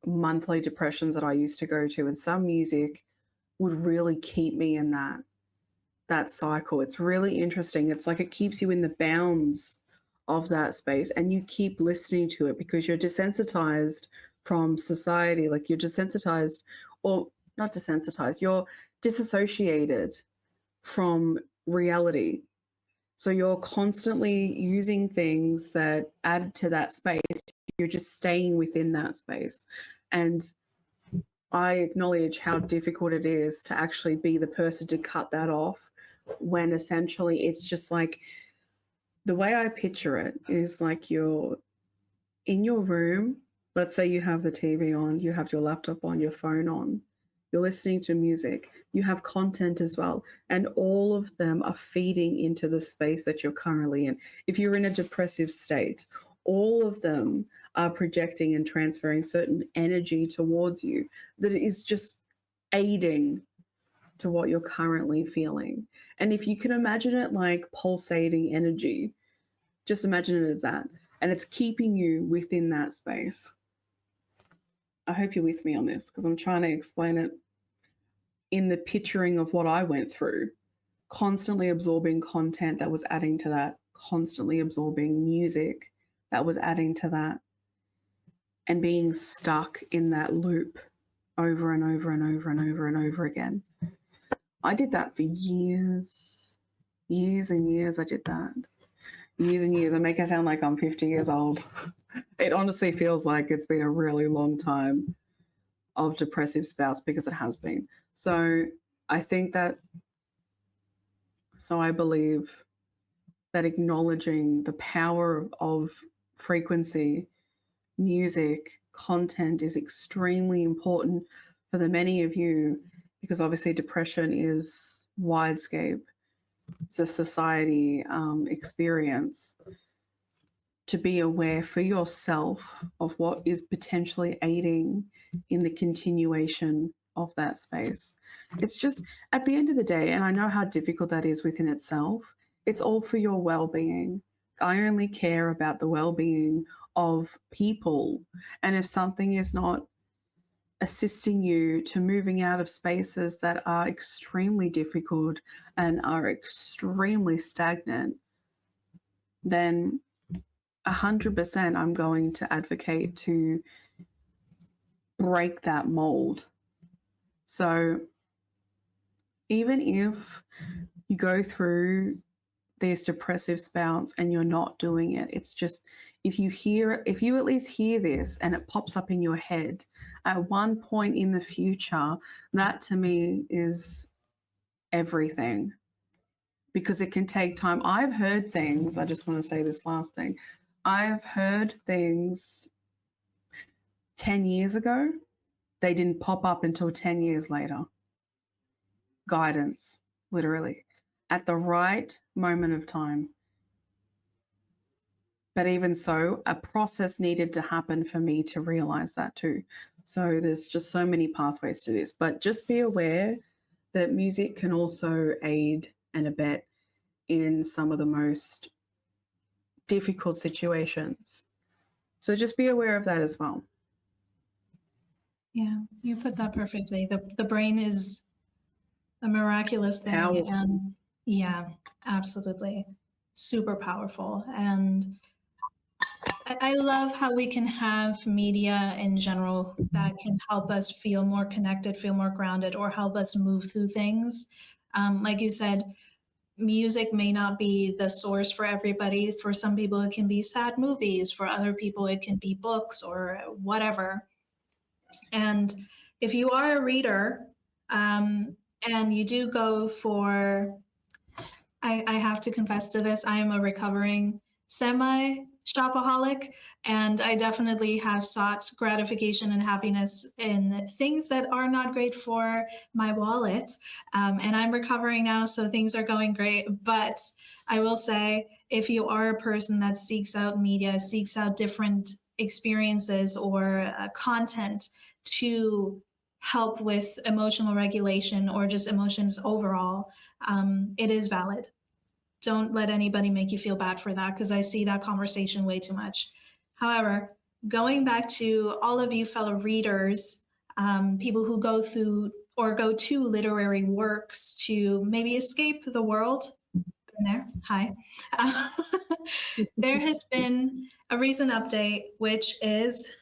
monthly depressions that I used to go to, and some music would really keep me in that cycle. It's really interesting. It's like it keeps you in the bounds of that space, and you keep listening to it because you're desensitized from society. Like you're desensitized, or not desensitized, you're disassociated from reality. So you're constantly using things that add to that space. You're just staying within that space. And I acknowledge how difficult it is to actually be the person to cut that off when essentially it's just like the way I picture it is like you're in your room. Let's say you have the TV on, you have your laptop on, your phone on, you're listening to music, you have content as well, and all of them are feeding into the space that you're currently in. If you're in a depressive state, all of them are projecting and transferring certain energy towards you that is just aiding to what you're currently feeling. And if you can imagine it like pulsating energy, just imagine it as that. And it's keeping you within that space. I hope you're with me on this because I'm trying to explain it in the picturing of what I went through. Constantly absorbing content that was adding to that, constantly absorbing music that was adding to that, and being stuck in that loop over and over and over and over and over again. I did that for years. Years and years I did that. Years and years. I make it sound like I'm 50 years old. It honestly feels like it's been a really long time of depressive spouts because it has been. So I think that, so I believe that acknowledging the power of frequency, music, content is extremely important for the many of you because obviously depression is widescape. It's a society experience. To be aware for yourself of what is potentially aiding in the continuation of that space. It's just at the end of the day, and I know how difficult that is within itself, it's all for your well-being. I only care about the well-being of people. And if something is not assisting you to moving out of spaces that are extremely difficult and are extremely stagnant, then 100% I'm going to advocate to break that mold. So even if you go through these depressive spouts and you're not doing it, it's just if you at least hear this and it pops up in your head at one point in the future, that to me is everything because it can take time. I've heard things, I just want to say this last thing. I've heard things 10 years ago. They didn't pop up until 10 years later. Guidance, literally, at the right moment of time. But even so, a process needed to happen for me to realize that too. So there's just so many pathways to this. But just be aware that music can also aid and abet in some of the most difficult situations. So just be aware of that as well. Yeah, you put that perfectly. The brain is a miraculous thing, Powerful. and yeah, absolutely, super powerful. And I love how we can have media in general that can help us feel more connected, feel more grounded, or help us move through things. Like you said, music may not be the source for everybody. For some people, it can be sad movies. For other people, it can be books or whatever. And if you are a reader, and you do go for, I have to confess to this, I am a recovering semi shopaholic, and I definitely have sought gratification and happiness in things that are not great for my wallet. And I'm recovering now, so things are going great. But I will say, if you are a person that seeks out media, seeks out different experiences or content to help with emotional regulation or just emotions overall, it is valid. Don't let anybody make you feel bad for that, because I see that conversation way too much. However, going back to all of you fellow readers, people who go through or go to literary works to maybe escape the world. Been there. Hi. There has been a recent update, which is,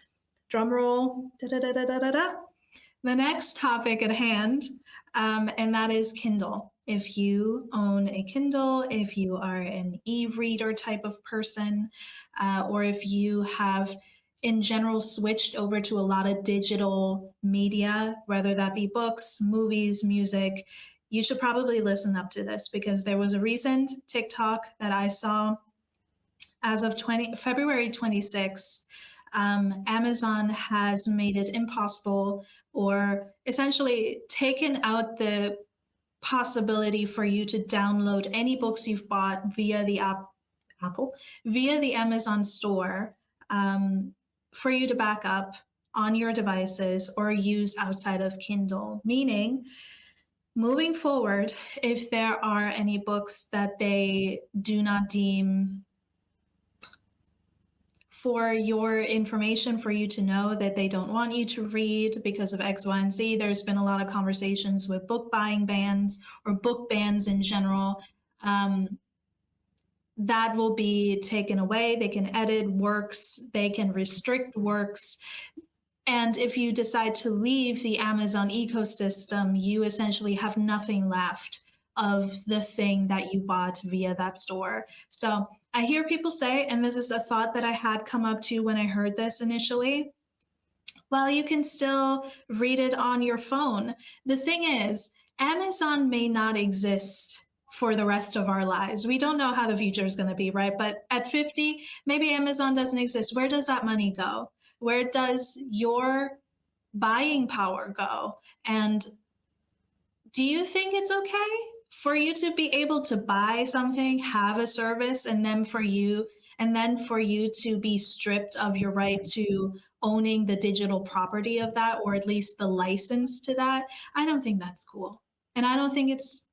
drumroll, the next topic at hand, and that is Kindle. If you own a Kindle, if you are an e-reader type of person, or if you have in general switched over to a lot of digital media, whether that be books, movies, music, you should probably listen up to this, because there was a recent TikTok that I saw as of February 26th. Amazon has made it impossible, or essentially taken out the possibility for you to download any books you've bought via the via the Amazon store, for you to back up on your devices or use outside of Kindle. Meaning, moving forward, if there are any books that they do not deem for your information, for you to know that they don't want you to read because of X, Y, and Z. There's been a lot of conversations with book buying bans or book bans in general. That will be taken away. They can edit works, they can restrict works. And if you decide to leave the Amazon ecosystem, you essentially have nothing left of the thing that you bought via that store. So I hear people say, and this is a thought that I had come up to when I heard this initially, well, you can still read it on your phone. The thing is, Amazon may not exist for the rest of our lives. We don't know how the future is going to be, right? But at 50, maybe Amazon doesn't exist. Where does that money go? Where does your buying power go? And do you think it's okay for you to be able to buy something, have a service, and then for you to be stripped of your right to owning the digital property of that, or at least the license to that? I don't think that's cool. And I don't think it's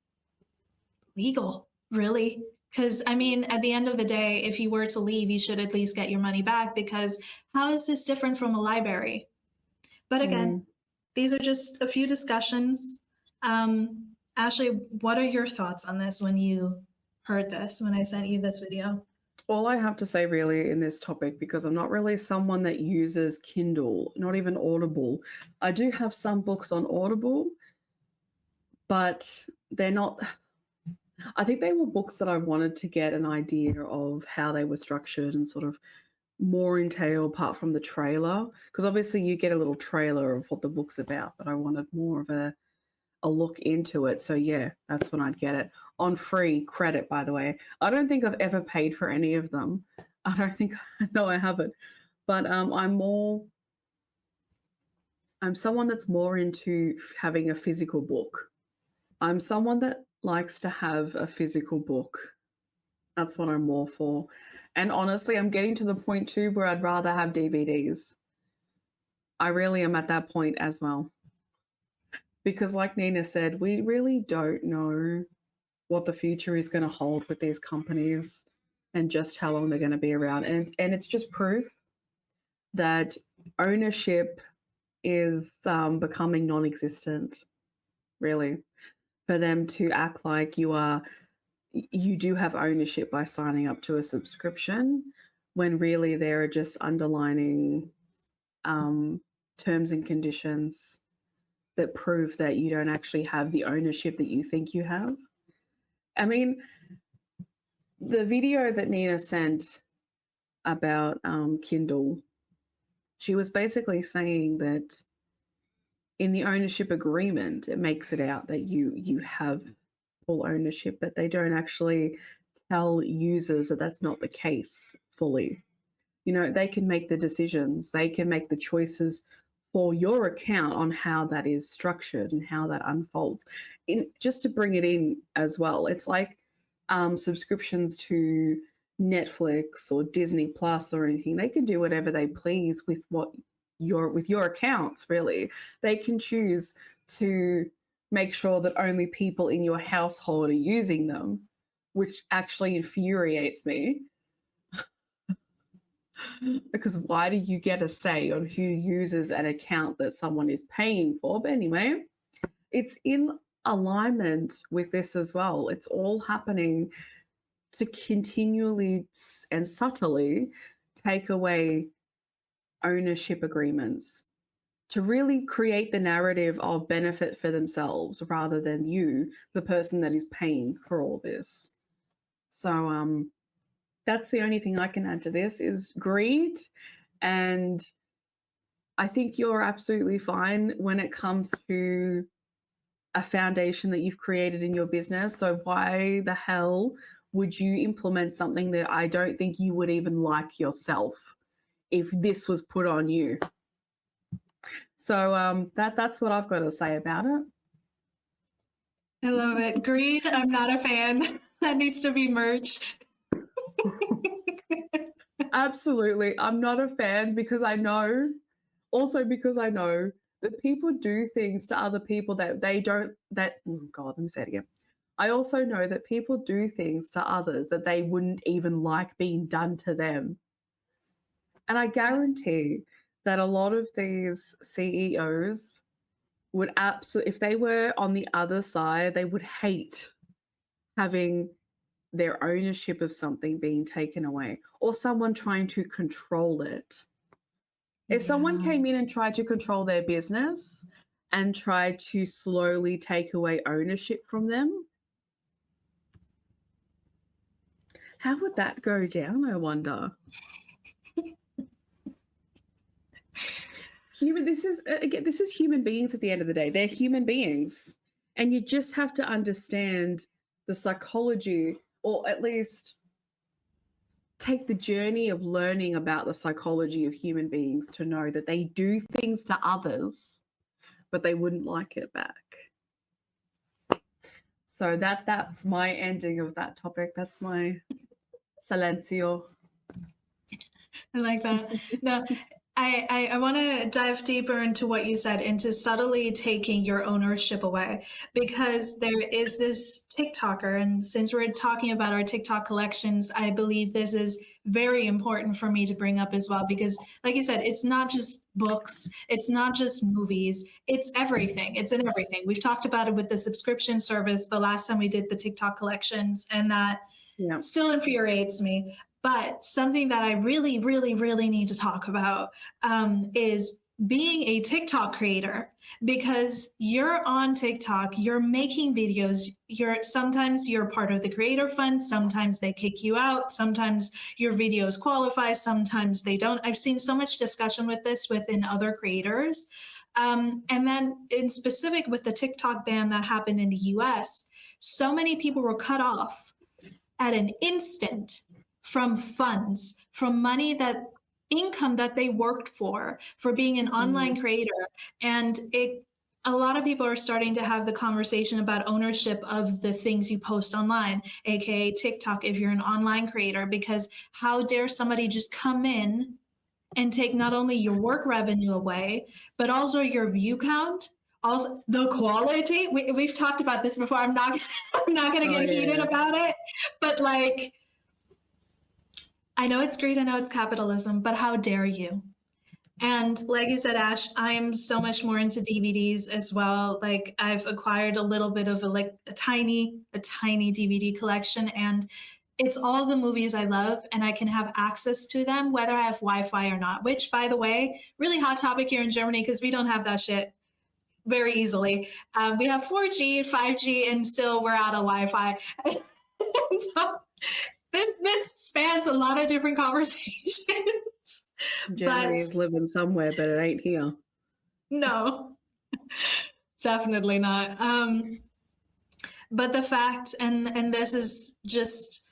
legal, really. Because, I mean, at the end of the day, if you were to leave, you should at least get your money back, because how is this different from a library? But again, these are just a few discussions. Ashley, what are your thoughts on this when you heard this, when I sent you this video? All I have to say really in this topic, because I'm not really someone that uses Kindle, not even Audible. I do have some books on Audible, but they're not, I think they were books that I wanted to get an idea of how they were structured and sort of more entail apart from the trailer. Because obviously you get a little trailer of what the book's about, but I wanted more of a look into it. So yeah, that's when I'd get it. On free credit, by the way. I don't think I've ever paid for any of them. I don't think, no, I haven't. But I'm someone that's more into having a physical book. I'm someone that likes to have a physical book. That's what I'm more for. And honestly, I'm getting to the point too where I'd rather have DVDs. I really am at that point as well. Because like Nina said, we really don't know what the future is going to hold with these companies and just how long they're going to be around. And it's just proof that ownership is becoming non-existent, really, for them to act like you do have ownership by signing up to a subscription, when really there are just underlining terms and conditions that prove that you don't actually have the ownership that you think you have. I mean, the video that Nina sent about Kindle, she was basically saying that in the ownership agreement, it makes it out that you have full ownership, but they don't actually tell users that that's not the case fully. You know, they can make the decisions, they can make the choices for your account on how that is structured and how that unfolds. Just to bring it in as well, it's like subscriptions to Netflix or Disney Plus or anything. They can do whatever they please with your accounts, really. They can choose to make sure that only people in your household are using them, which actually infuriates me. Because why do you get a say on who uses an account that someone is paying for? But anyway, it's in alignment with this as well. It's all happening to continually and subtly take away ownership agreements, to really create the narrative of benefit for themselves rather than you, the person that is paying for all this. So that's the only thing I can add to this is greed. And I think you're absolutely fine when it comes to a foundation that you've created in your business. So why the hell would you implement something that I don't think you would even like yourself if this was put on you? So that's what I've got to say about it. I love it. Greed, I'm not a fan. That needs to be merged. Absolutely. I'm not a fan because I know that people do things to other people that they don't, oh God, let me say it again. I also know that people do things to others that they wouldn't even like being done to them. And I guarantee that a lot of these CEOs would absolutely, if they were on the other side, they would hate having their ownership of something being taken away or someone trying to control it. If someone came in and tried to control their business and tried to slowly take away ownership from them, how would that go down, I wonder? This is human beings at the end of the day. They're human beings. And you just have to understand the psychology, or at least take the journey of learning about the psychology of human beings to know that they do things to others, but they wouldn't like it back. So that's my ending of that topic. That's my silencio. I like that. No, I want to dive deeper into what you said, into subtly taking your ownership away, because there is this TikToker, and since we're talking about our TikTok collections, I believe this is very important for me to bring up as well, because like you said, it's not just books, it's not just movies, it's everything. It's in everything. We've talked about it with the subscription service the last time we did the TikTok collections, and that still infuriates me. But something that I really, really, really need to talk about is being a TikTok creator, because you're on TikTok, you're making videos, sometimes you're part of the creator fund, sometimes they kick you out, sometimes your videos qualify, sometimes they don't. I've seen so much discussion with this within other creators. And then in specific with the TikTok ban that happened in the US, so many people were cut off at an instant from funds, from money, that income that they worked for being an online creator. And a lot of people are starting to have the conversation about ownership of the things you post online, aka TikTok, if you're an online creator, because how dare somebody just come in and take not only your work revenue away, but also your view count, Also, the quality. We've talked about this before. I'm not I'm not going to get heated about it, but like, I know it's greed, I know it's capitalism, but how dare you? And like you said, Ash, I'm so much more into DVDs as well. Like I've acquired a little bit of a tiny DVD collection, and it's all the movies I love, and I can have access to them whether I have Wi-Fi or not. Which, by the way, really hot topic here in Germany because we don't have that shit very easily. We have 4G, 5G, and still we're out of Wi-Fi. So this spans a lot of different conversations. Germany is living somewhere, but it ain't here. No, definitely not. But the fact, and this is just,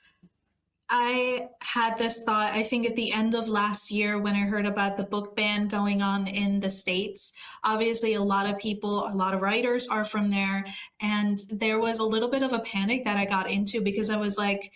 I had this thought, I think at the end of last year when I heard about the book ban going on in the States. Obviously, a lot of people, a lot of writers are from there. And there was a little bit of a panic that I got into because I was like,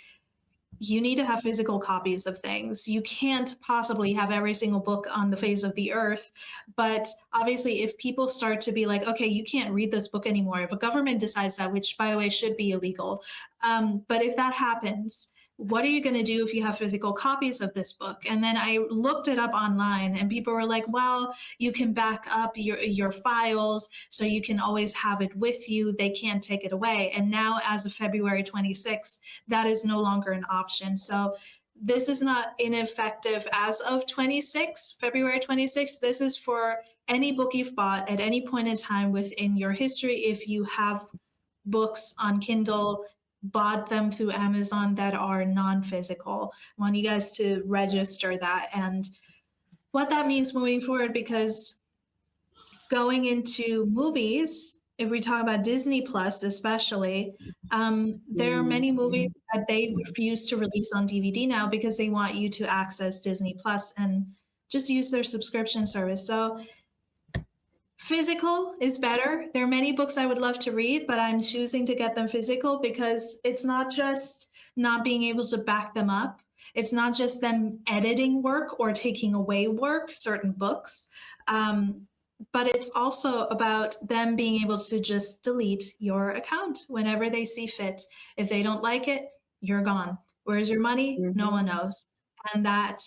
you need to have physical copies of things. You can't possibly have every single book on the face of the earth. But obviously, if people start to be like, okay, you can't read this book anymore, if a government decides that, which by the way should be illegal, but if that happens, what are you going to do if you have physical copies of this book? And then I looked it up online, and people were like, well, you can back up your files so you can always have it with you. They can't take it away. And now, as of February 26th, that is no longer an option. So this is not ineffective as of February 26th. This is for any book you've bought at any point in time within your history. If you have books on Kindle, bought them through Amazon that are non-physical, I want you guys to register that and what that means moving forward, because going into movies, if we talk about Disney Plus especially, there are many movies that they refuse to release on DVD now because they want you to access Disney Plus and just use their subscription service. So physical is better. There are many books I would love to read, but I'm choosing to get them physical because it's not just not being able to back them up. It's not just them editing work or taking away work, certain books, but it's also about them being able to just delete your account whenever they see fit. If they don't like it, you're gone. Where's your money? No one knows. And that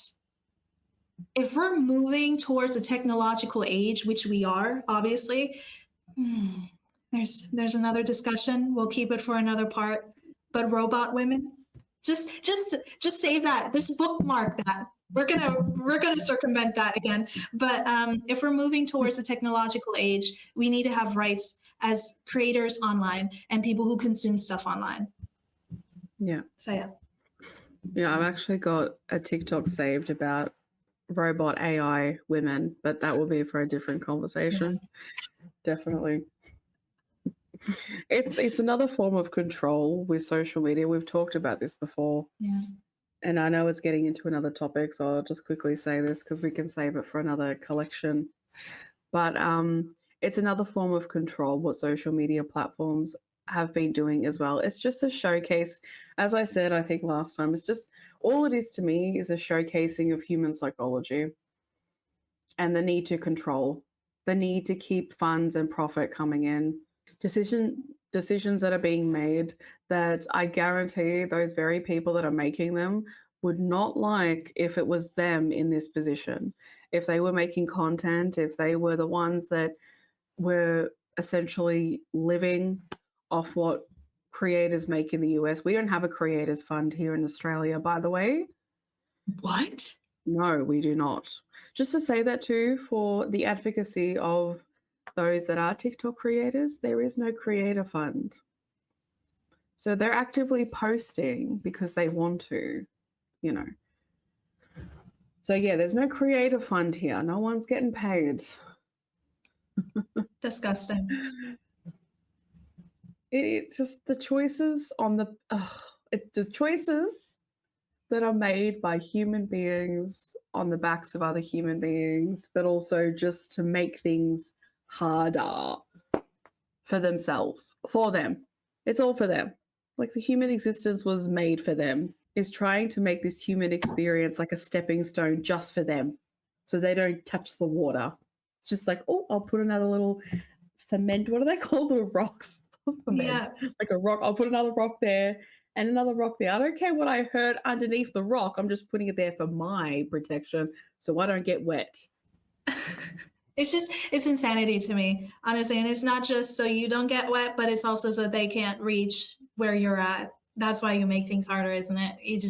if we're moving towards a technological age, which we are, obviously, there's another discussion. We'll keep it for another part. But robot women, just save that. Just bookmark that. We're gonna circumvent that again. But if we're moving towards a technological age, we need to have rights as creators online and people who consume stuff online. Yeah. So yeah. Yeah, I've actually got a TikTok saved about robot AI women, but that will be for a different conversation. Definitely. It's another form of control with social media. We've talked about this before. Yeah. And I know it's getting into another topic, so I'll just quickly say this because we can save it for another collection. But it's another form of control what social media platforms have been doing as well. It's just a showcase. As I said, I think last time, it's just all it is to me is a showcasing of human psychology and the need to control, the need to keep funds and profit coming in. Decisions that are being made that I guarantee those very people that are making them would not like if it was them in this position. If they were making content, if they were the ones that were essentially living off what creators make in the US. We don't have a creators fund here in Australia, by the way. What? No, we do not. Just to say that too, for the advocacy of those that are TikTok creators, there is no creator fund. So they're actively posting because they want to, you know. So yeah, there's no creator fund here. No one's getting paid. Disgusting. It's just the choices on the choices that are made by human beings on the backs of other human beings, but also just to make things harder for themselves, for them. It's all for them. Like the human existence was made for them. Is trying to make this human experience like a stepping stone just for them, so they don't touch the water. It's just like, oh, I'll put another little cement. What do they call the rocks? Cement. Yeah. Like a rock. I'll put another rock there and another rock there. I don't care what I heard underneath the rock. I'm just putting it there for my protection so I don't get wet. It's insanity to me, honestly. And it's not just so you don't get wet, but it's also so they can't reach where you're at. That's why you make things harder, isn't it? You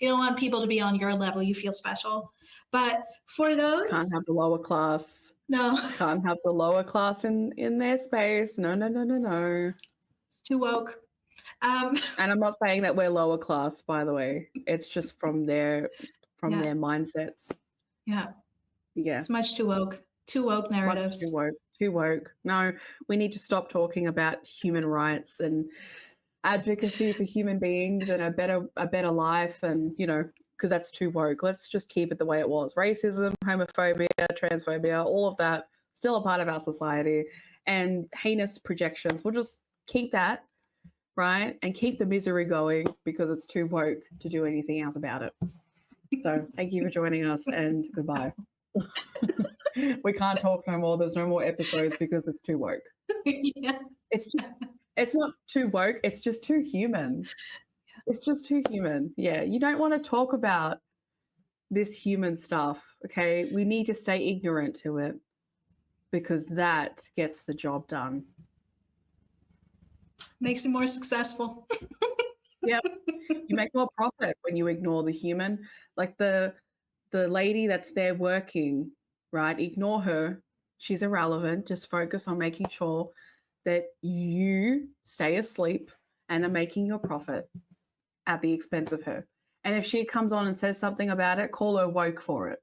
don't want people to be on your level. You feel special. But for those, Can't have the lower class. no, Can't have the lower class in their space. No. it's too woke. And I'm not saying that we're lower class, by the way. It's just from their mindsets. Yeah. Yeah. It's much too woke. Too woke narratives. Too woke. No, we need to stop talking about human rights and advocacy for human beings and a better life, and because that's too woke. Let's just keep it the way it was. Racism, homophobia, transphobia, all of that still a part of our society, and heinous projections. We'll just keep that, right, and keep the misery going because it's too woke to do anything else about it. So thank you for joining us, and goodbye. We can't talk no more. There's no more episodes because it's too woke. Yeah. It's not too woke. It's just too human. It's just too human. Yeah, you don't want to talk about this human stuff, okay? We need to stay ignorant to it because that gets the job done. Makes you more successful. Yep. You make more profit when you ignore the human. Like the lady that's there working, right? Ignore her. She's irrelevant. Just focus on making sure that you stay asleep and are making your profit at the expense of her. And if she comes on and says something about it, call her woke for it.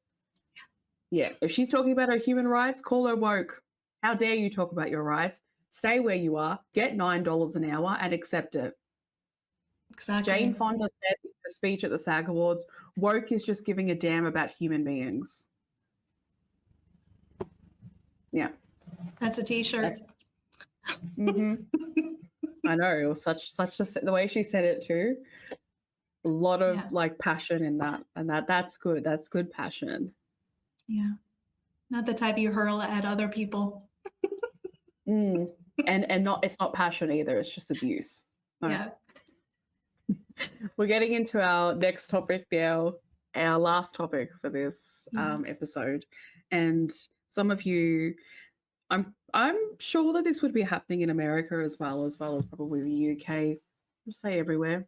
Yeah. If she's talking about her human rights, call her woke. How dare you talk about your rights? Stay where you are, get $9 an hour and accept it. Exactly. Jane Fonda said in her speech at the SAG Awards, woke is just giving a damn about human beings. Yeah. That's a t-shirt. I know. It was such the way she said it too. A lot of passion in that, and that's good. That's good passion. Yeah. Not the type you hurl at other people. And not, it's not passion either. It's just abuse. So. Yeah. We're getting into our next topic now, our last topic for this episode. And some of you, I'm sure that this would be happening in America as well as probably the UK, I'll say everywhere.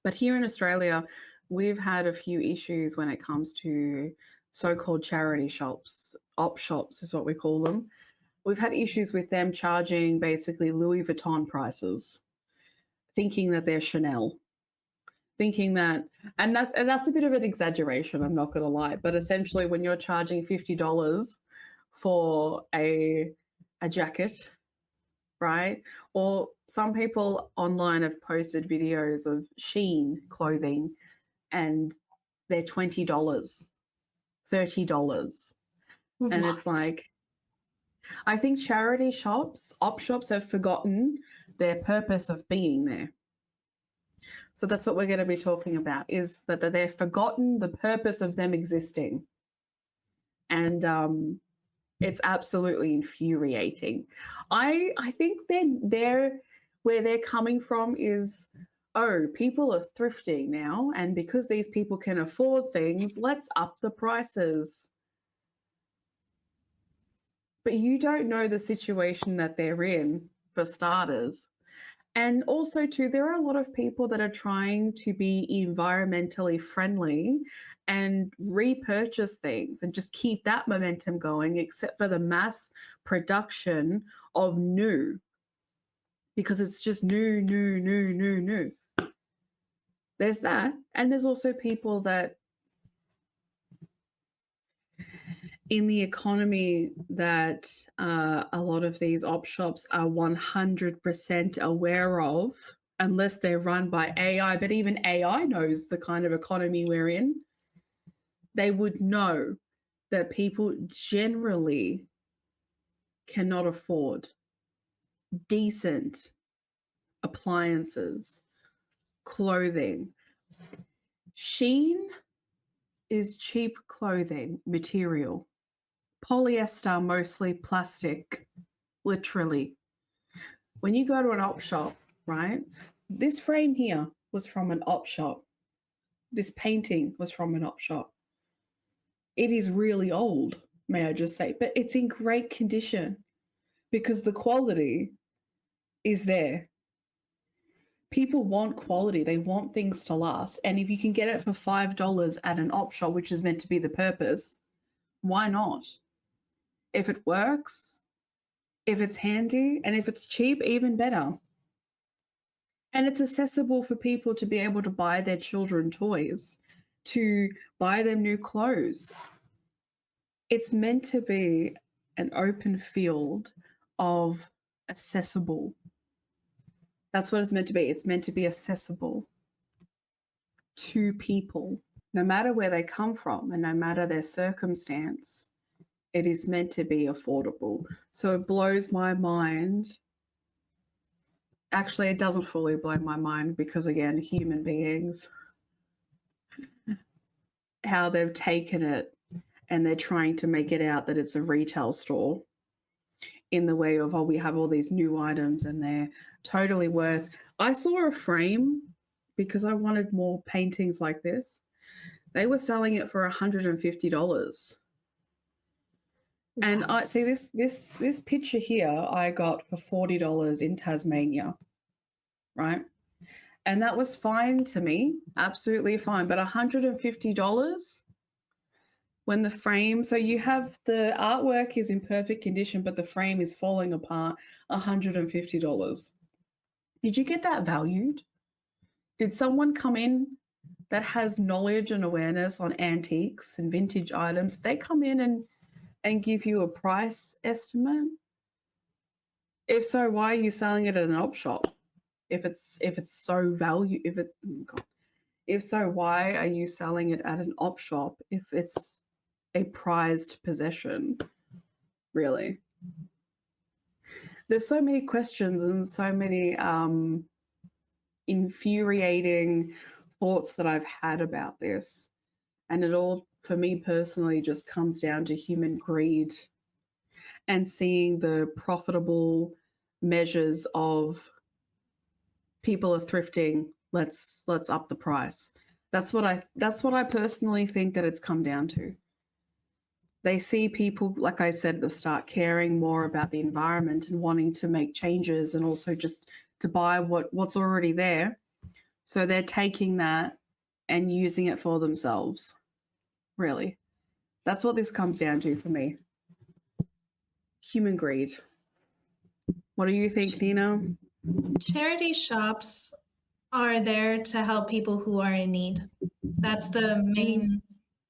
But here in Australia, we've had a few issues when it comes to so-called charity shops. Op shops is what we call them. We've had issues with them charging basically Louis Vuitton prices, thinking that they're Chanel. Thinking that, and that's a bit of an exaggeration, I'm not going to lie, but essentially when you're charging $50 for a jacket, right? Or some people online have posted videos of Shein clothing and they're $20, $30. What? And it's like, I think charity shops, op shops have forgotten their purpose of being there. So that's what we're going to be talking about, is that they've forgotten the purpose of them existing. And it's absolutely infuriating. I think they're where they're coming from is, oh, people are thrifting now, and because these people can afford things, let's up the prices. But you don't know the situation that they're in, for starters. And also, too, there are a lot of people that are trying to be environmentally friendly and repurchase things and just keep that momentum going, except for the mass production of new, because it's just new. There's that. And there's also people that in the economy that a lot of these op shops are 100% aware of, unless they're run by AI, but even AI knows the kind of economy we're in. They would know that people generally cannot afford decent appliances, clothing. Shein is cheap clothing material. Polyester, mostly plastic, literally. When you go to an op shop, right? This frame here was from an op shop. This painting was from an op shop. It is really old, may I just say, but it's in great condition because the quality is there. People want quality. They want things to last. And if you can get it for $5 at an op shop, which is meant to be the purpose, why not? If it works, if it's handy, and if it's cheap, even better. And it's accessible for people to be able to buy their children toys, to buy them new clothes. It's meant to be an open field of accessible. That's what it's meant to be. It's meant to be accessible to people, no matter where they come from and no matter their circumstance. It is meant to be affordable. So it blows my mind. Actually, it doesn't fully blow my mind because, again, human beings, how they've taken it and they're trying to make it out that it's a retail store in the way of, oh, we have all these new items and they're totally worth. I saw a frame because I wanted more paintings like this. They were selling it for $150. And I see this picture here I got for $40 in Tasmania, right? And that was fine to me, absolutely fine. But $150 when the frame, so you have the artwork is in perfect condition, but the frame is falling apart, $150. Did you get that valued? Did someone come in that has knowledge and awareness on antiques and vintage items? They come in and give you a price estimate? If so, why are you selling it at an op shop? If it's so if so, why are you selling it at an op shop if it's a prized possession? Really? There's so many questions and so many infuriating thoughts that I've had about this. And it all, for me personally, just comes down to human greed and seeing the profitable measures of people are thrifting. Let's up the price. That's what I personally think that it's come down to. They see people, like I said at the start, caring more about the environment and wanting to make changes and also just to buy what's already there. So they're taking that and using it for themselves. Really. That's what this comes down to for me. Human greed. What do you think, Nina? Charity shops are there to help people who are in need. That's the main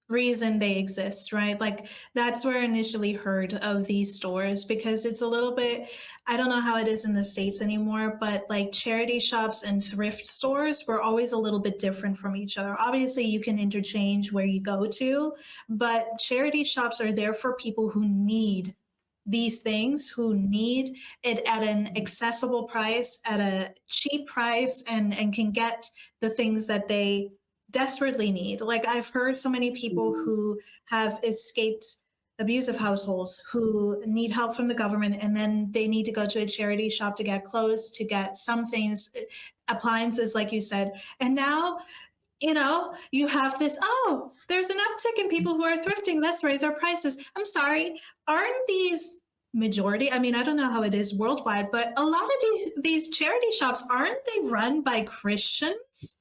reason they exist, right? Like that's where I initially heard of these stores because it's a little bit, I don't know how it is in the States anymore, but like charity shops and thrift stores were always a little bit different from each other. Obviously, you can interchange where you go to, but charity shops are there for people who need these things, who need it at an accessible price, at a cheap price, and can get the things that they desperately need. Like I've heard so many people who have escaped abusive households who need help from the government and then they need to go to a charity shop to get clothes, to get some things, appliances, like you said. And now, you have this, oh, there's an uptick in people who are thrifting. Let's raise our prices. I'm sorry. Aren't these majority? I mean, I don't know how it is worldwide, but a lot of these charity shops, aren't they run by Christians?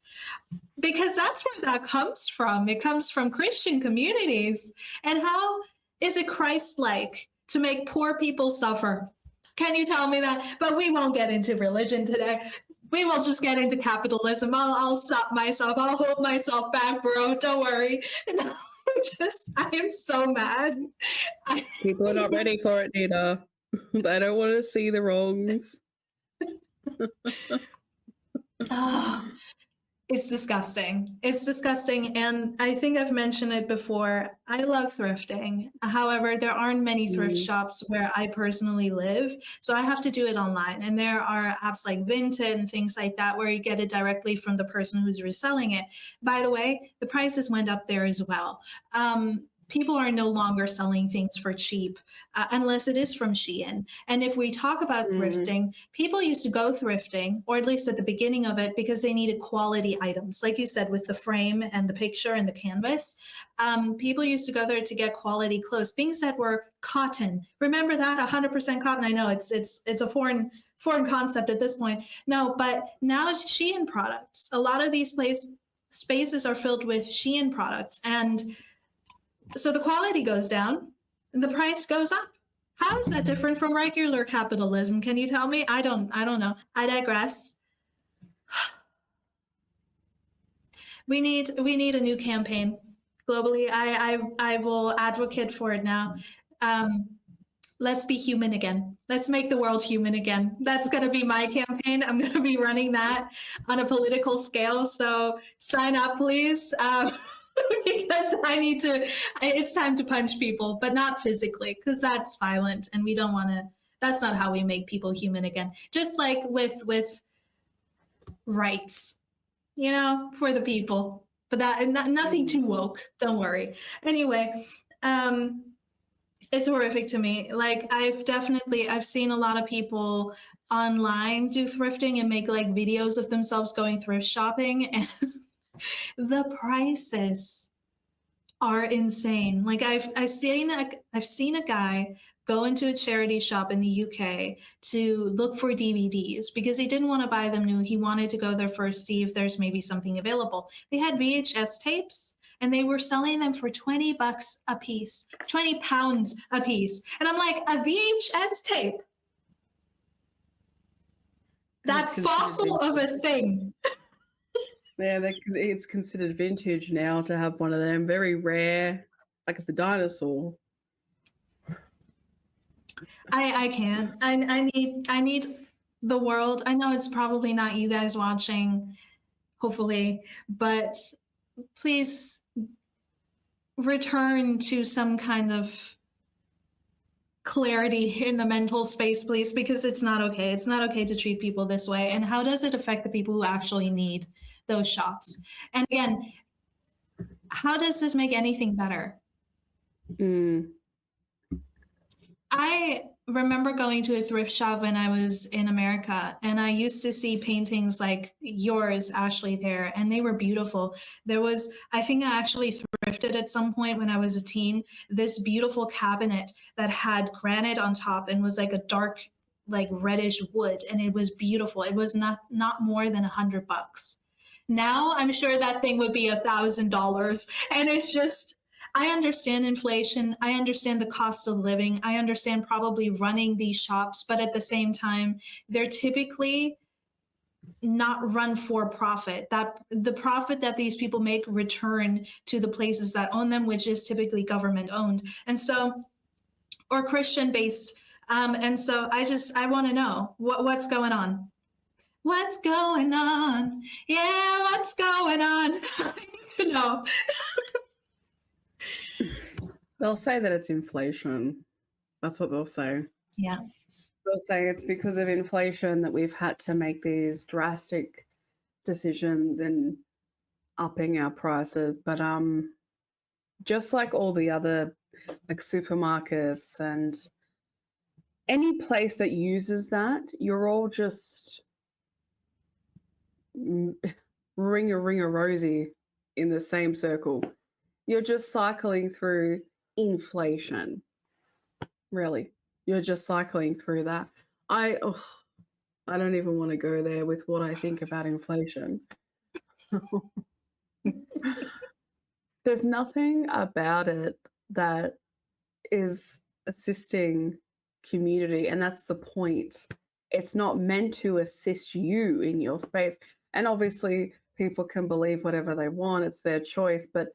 Because that's where that comes from. It comes from Christian communities. And how is it Christ-like to make poor people suffer? Can you tell me that? But we won't get into religion today. We will just get into capitalism. I'll stop myself. I'll hold myself back, bro. Don't worry. No, I am so mad. People are not ready for it, Nina. They don't want to see the wrongs. Oh, it's disgusting. It's disgusting. And I think I've mentioned it before. I love thrifting. However, there aren't many thrift shops where I personally live. So I have to do it online. And there are apps like Vinted and things like that where you get it directly from the person who's reselling it. By the way, the prices went up there as well. people are no longer selling things for cheap unless it is from Shein. And if we talk about thrifting, people used to go thrifting, or at least at the beginning of it, because they needed quality items. Like you said, with the frame and the picture and the canvas, people used to go there to get quality clothes, things that were cotton. Remember that 100% cotton. I know it's a foreign concept at this point. No, but now it's Shein products. A lot of these spaces are filled with Shein products, and so the quality goes down and the price goes up. How is that different from regular capitalism? Can you tell me? I don't know. I digress. We need a new campaign globally. I will advocate for it now. Let's be human again. Let's make the world human again. That's going to be my campaign. I'm going to be running that on a political scale. So sign up, please. Because it's time to punch people, but not physically, because that's violent and we don't want to, that's not how we make people human again. Just like with rights, for the people, but nothing too woke. Don't worry. Anyway, it's horrific to me. Like I've seen a lot of people online do thrifting and make like videos of themselves going thrift shopping, and the prices are insane. Like I've seen a guy go into a charity shop in the UK to look for DVDs because he didn't want to buy them new. He wanted to go there first, see if there's maybe something available. They had VHS tapes and they were selling them for $20 a piece, 20 pounds a piece. And I'm like, a VHS tape? That fossil of a thing. Yeah, it's considered vintage now to have one of them. Very rare, like the dinosaur. I can't. I need the world. I know it's probably not you guys watching, hopefully, but please return to some kind of clarity in the mental space, please, because it's not okay. It's not okay to treat people this way. And how does it affect the people who actually need those shops? And again, how does this make anything better? I remember going to a thrift shop when I was in America, and I used to see paintings like yours, Ashley, there, and they were beautiful. I think I actually thrifted at some point when I was a teen, this beautiful cabinet that had granite on top and was like a dark, like reddish wood, and it was beautiful. It was not more than $100. Now I'm sure that thing would be $1,000, and it's just, I understand inflation. I understand the cost of living. I understand probably running these shops, but at the same time, they're typically not run for profit. That the profit that these people make return to the places that own them, which is typically government owned, or Christian based. And so I want to know what's going on. What's going on? Yeah, what's going on? I need to know. They'll say that it's inflation. That's what they'll say. Yeah. They'll say it's because of inflation that we've had to make these drastic decisions in upping our prices. But just like all the other like supermarkets and any place that uses that, you're all just ring-a-rosy in the same circle. You're just cycling through inflation. Really. You're just cycling through that. I don't even want to go there with what I think about inflation. There's nothing about it that is assisting community, and that's the point. It's not meant to assist you in your space. And obviously people can believe whatever they want, it's their choice, but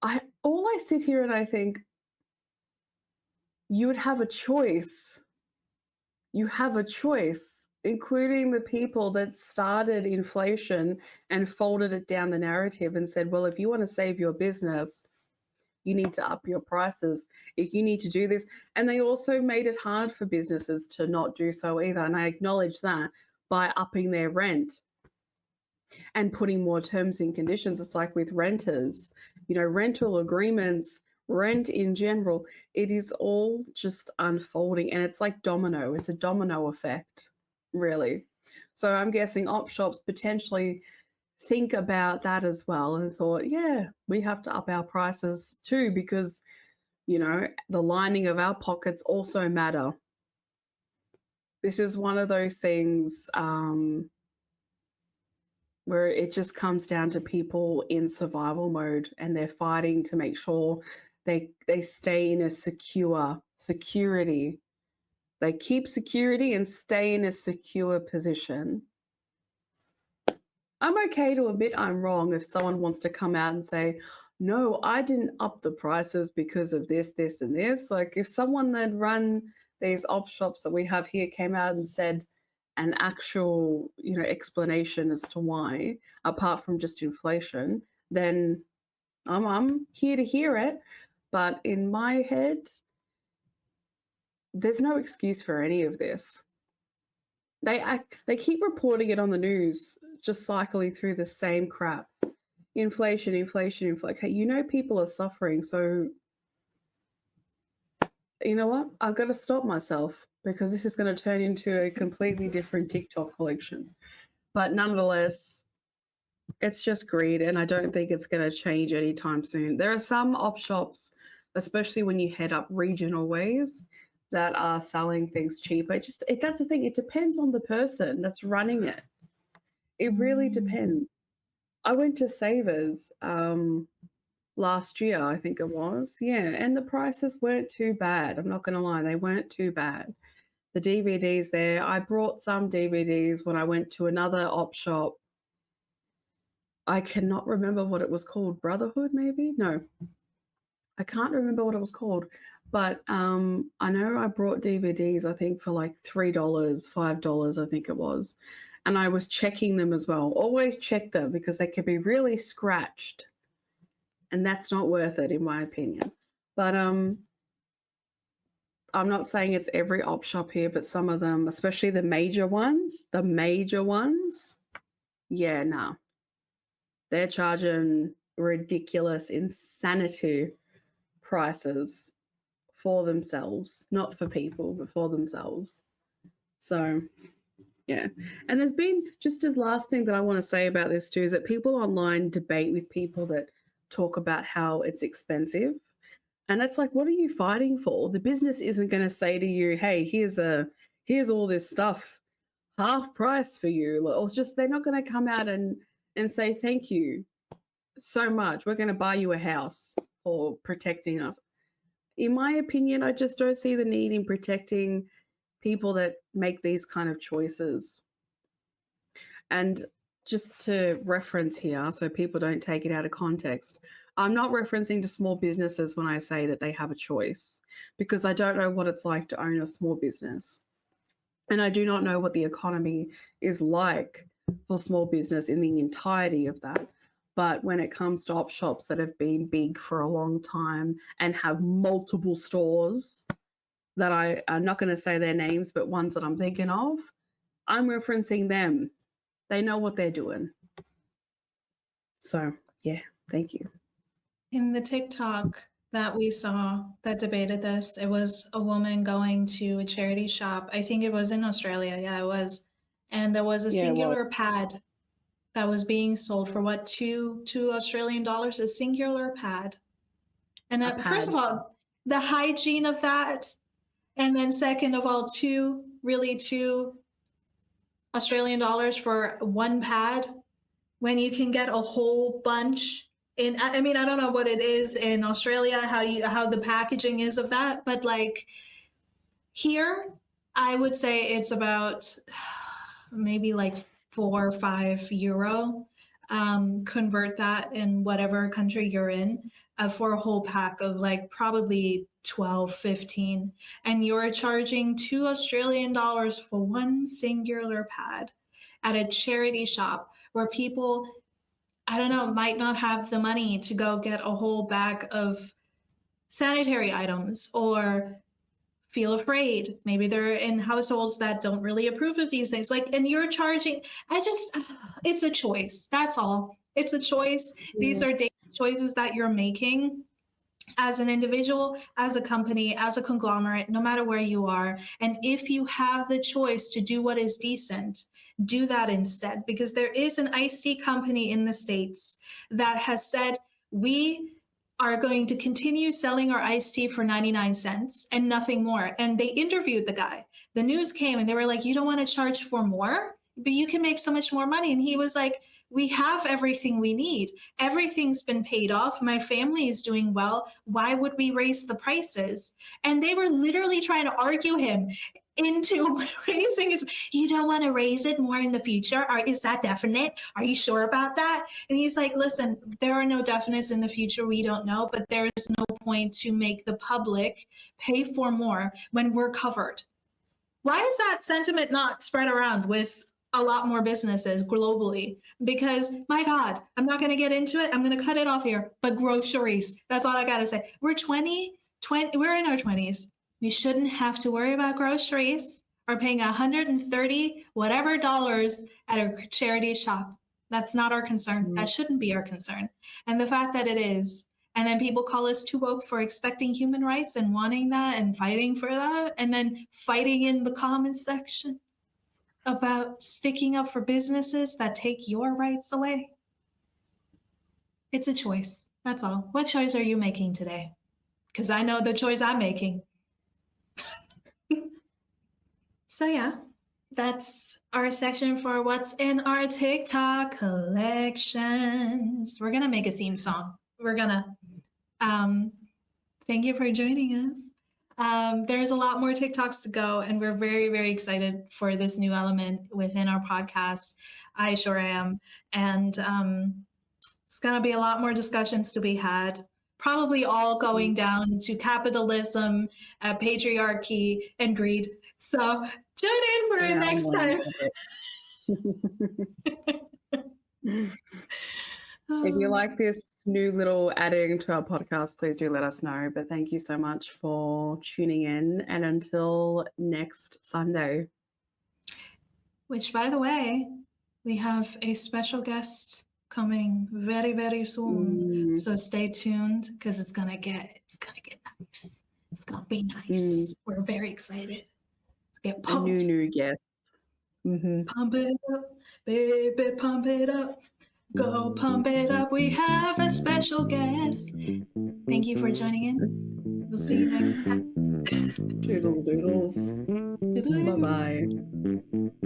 I sit here and I think you would have a choice. You have a choice, including the people that started inflation and folded it down the narrative and said, well, if you want to save your business, you need to up your prices. If you need to do this. And they also made it hard for businesses to not do so either. And I acknowledge that by upping their rent and putting more terms and conditions. It's like with renters, rental agreements rent in general. It is all just unfolding, and it's like domino. It's a domino effect, really. So I'm guessing op shops potentially think about that as well and thought, yeah, we have to up our prices too because, the lining of our pockets also matter. This is one of those things where it just comes down to people in survival mode, and they're fighting to make sure they stay in a security. They keep security and stay in a secure position. I'm okay to admit I'm wrong if someone wants to come out and say, no, I didn't up the prices because of this, this, and this. Like if someone that run these op shops that we have here came out and said an actual, explanation as to why, apart from just inflation, then I'm here to hear it. But in my head, there's no excuse for any of this. They keep reporting it on the news, just cycling through the same crap. Inflation. Hey, people are suffering, so you know what? I've got to stop myself because this is going to turn into a completely different TikTok collection. But nonetheless, it's just greed, and I don't think it's going to change anytime soon. There are some op shops, especially when you head up regional ways, that are selling things cheaper. That's the thing. It depends on the person that's running it. It really depends. I went to Savers last year, I think it was. Yeah, and the prices weren't too bad. I'm not going to lie. They weren't too bad. The DVDs there, I brought some DVDs when I went to another op shop. I cannot remember what it was called. Brotherhood, maybe? No. I can't remember what it was called. But I know I brought DVDs, I think, for like $3, $5, I think it was. And I was checking them as well. Always check them because they can be really scratched. And that's not worth it, in my opinion. But I'm not saying it's every op shop here, but some of them, especially the major ones, yeah, nah. They're charging ridiculous, insanity prices for themselves, not for people, but for themselves. So, yeah. And there's been, just as last thing that I want to say about this too, is that people online debate with people that talk about how it's expensive. And it's like, what are you fighting for? The business isn't going to say to you, hey, here's all this stuff, half price for you. Or just, they're not going to come out and say, thank you so much. We're going to buy you a house for protecting us. In my opinion, I just don't see the need in protecting people that make these kind of choices. And just to reference here, so people don't take it out of context, I'm not referencing to small businesses when I say that they have a choice, because I don't know what it's like to own a small business. And I do not know what the economy is like for small business in the entirety of that. But when it comes to op shops that have been big for a long time and have multiple stores, that I'm not going to say their names, but ones that I'm thinking of, I'm referencing them. They know what they're doing. So, yeah, thank you. In the TikTok that we saw that debated this, it was a woman going to a charity shop. I think it was in Australia. Yeah, it was. And there was a singular pad that was being sold for what, two Australian dollars, a singular pad. And first of all, the hygiene of that, and then second of all, two Australian dollars for one pad when you can get a whole bunch. I mean, I don't know what it is in Australia, how the packaging is of that, but like here, I would say it's about maybe like €4 or €5. Convert that in whatever country you're in for a whole pack of like probably 12, 15. And you're charging $2 Australian for one singular pad at a charity shop where people, I don't know, might not have the money to go get a whole bag of sanitary items or feel afraid. Maybe they're in households that don't really approve of these things. Like, and you're charging, it's a choice. That's all. It's a choice. Yeah. These are daily choices that you're making. as an individual, as a company, as a conglomerate, no matter where you are. And if you have the choice to do what is decent, do that instead. Because there is an iced tea company in the States that has said, we are going to continue selling our iced tea for 99 cents and nothing more. And they interviewed the guy. The news came and they were like, you don't want to charge for more, but you can make so much more money. And he was like, we have everything we need. Everything's been paid off. My family is doing well. Why would we raise the prices? And they were literally trying to argue him into raising his. You don't want to raise it more in the future? Is that definite? Are you sure about that? And he's like, listen, there are no definites in the future. We don't know, but there is no point to make the public pay for more when we're covered. Why is that sentiment not spread around with a lot more businesses globally? Because my God, I'm not going to get into it. I'm going to cut it off here. But groceries, that's all I got to say. We're we're in our 20s. We shouldn't have to worry about groceries or paying 130 whatever dollars at a charity shop. That's not our concern. That shouldn't be our concern. And the fact that it is, and then people call us too woke for expecting human rights and wanting that and fighting for that, and then fighting in the comments section about sticking up for businesses that take your rights away. It's a choice. That's all. What choice are you making today? Because I know the choice I'm making. So yeah, that's our section for what's in our TikTok collections. We're going to make a theme song. We're going to thank you for joining us. There's a lot more TikToks to go, and we're very, very excited for this new element within our podcast. I sure am. And it's going to be a lot more discussions to be had, probably all going down to capitalism, patriarchy, and greed. So tune in for it next time. If you like this new little adding to our podcast, please do let us know. But thank you so much for tuning in. And until next Sunday. Which, by the way, we have a special guest coming very, very soon. So stay tuned because it's gonna get nice. It's gonna be nice. We're very excited. Let's get pumped. A new guest. Pump it up, baby, pump it up. Go pump it up. We have a special guest. Thank you for joining in. We'll see you next time. Toodle doodles. Toodle-doo. Bye-bye.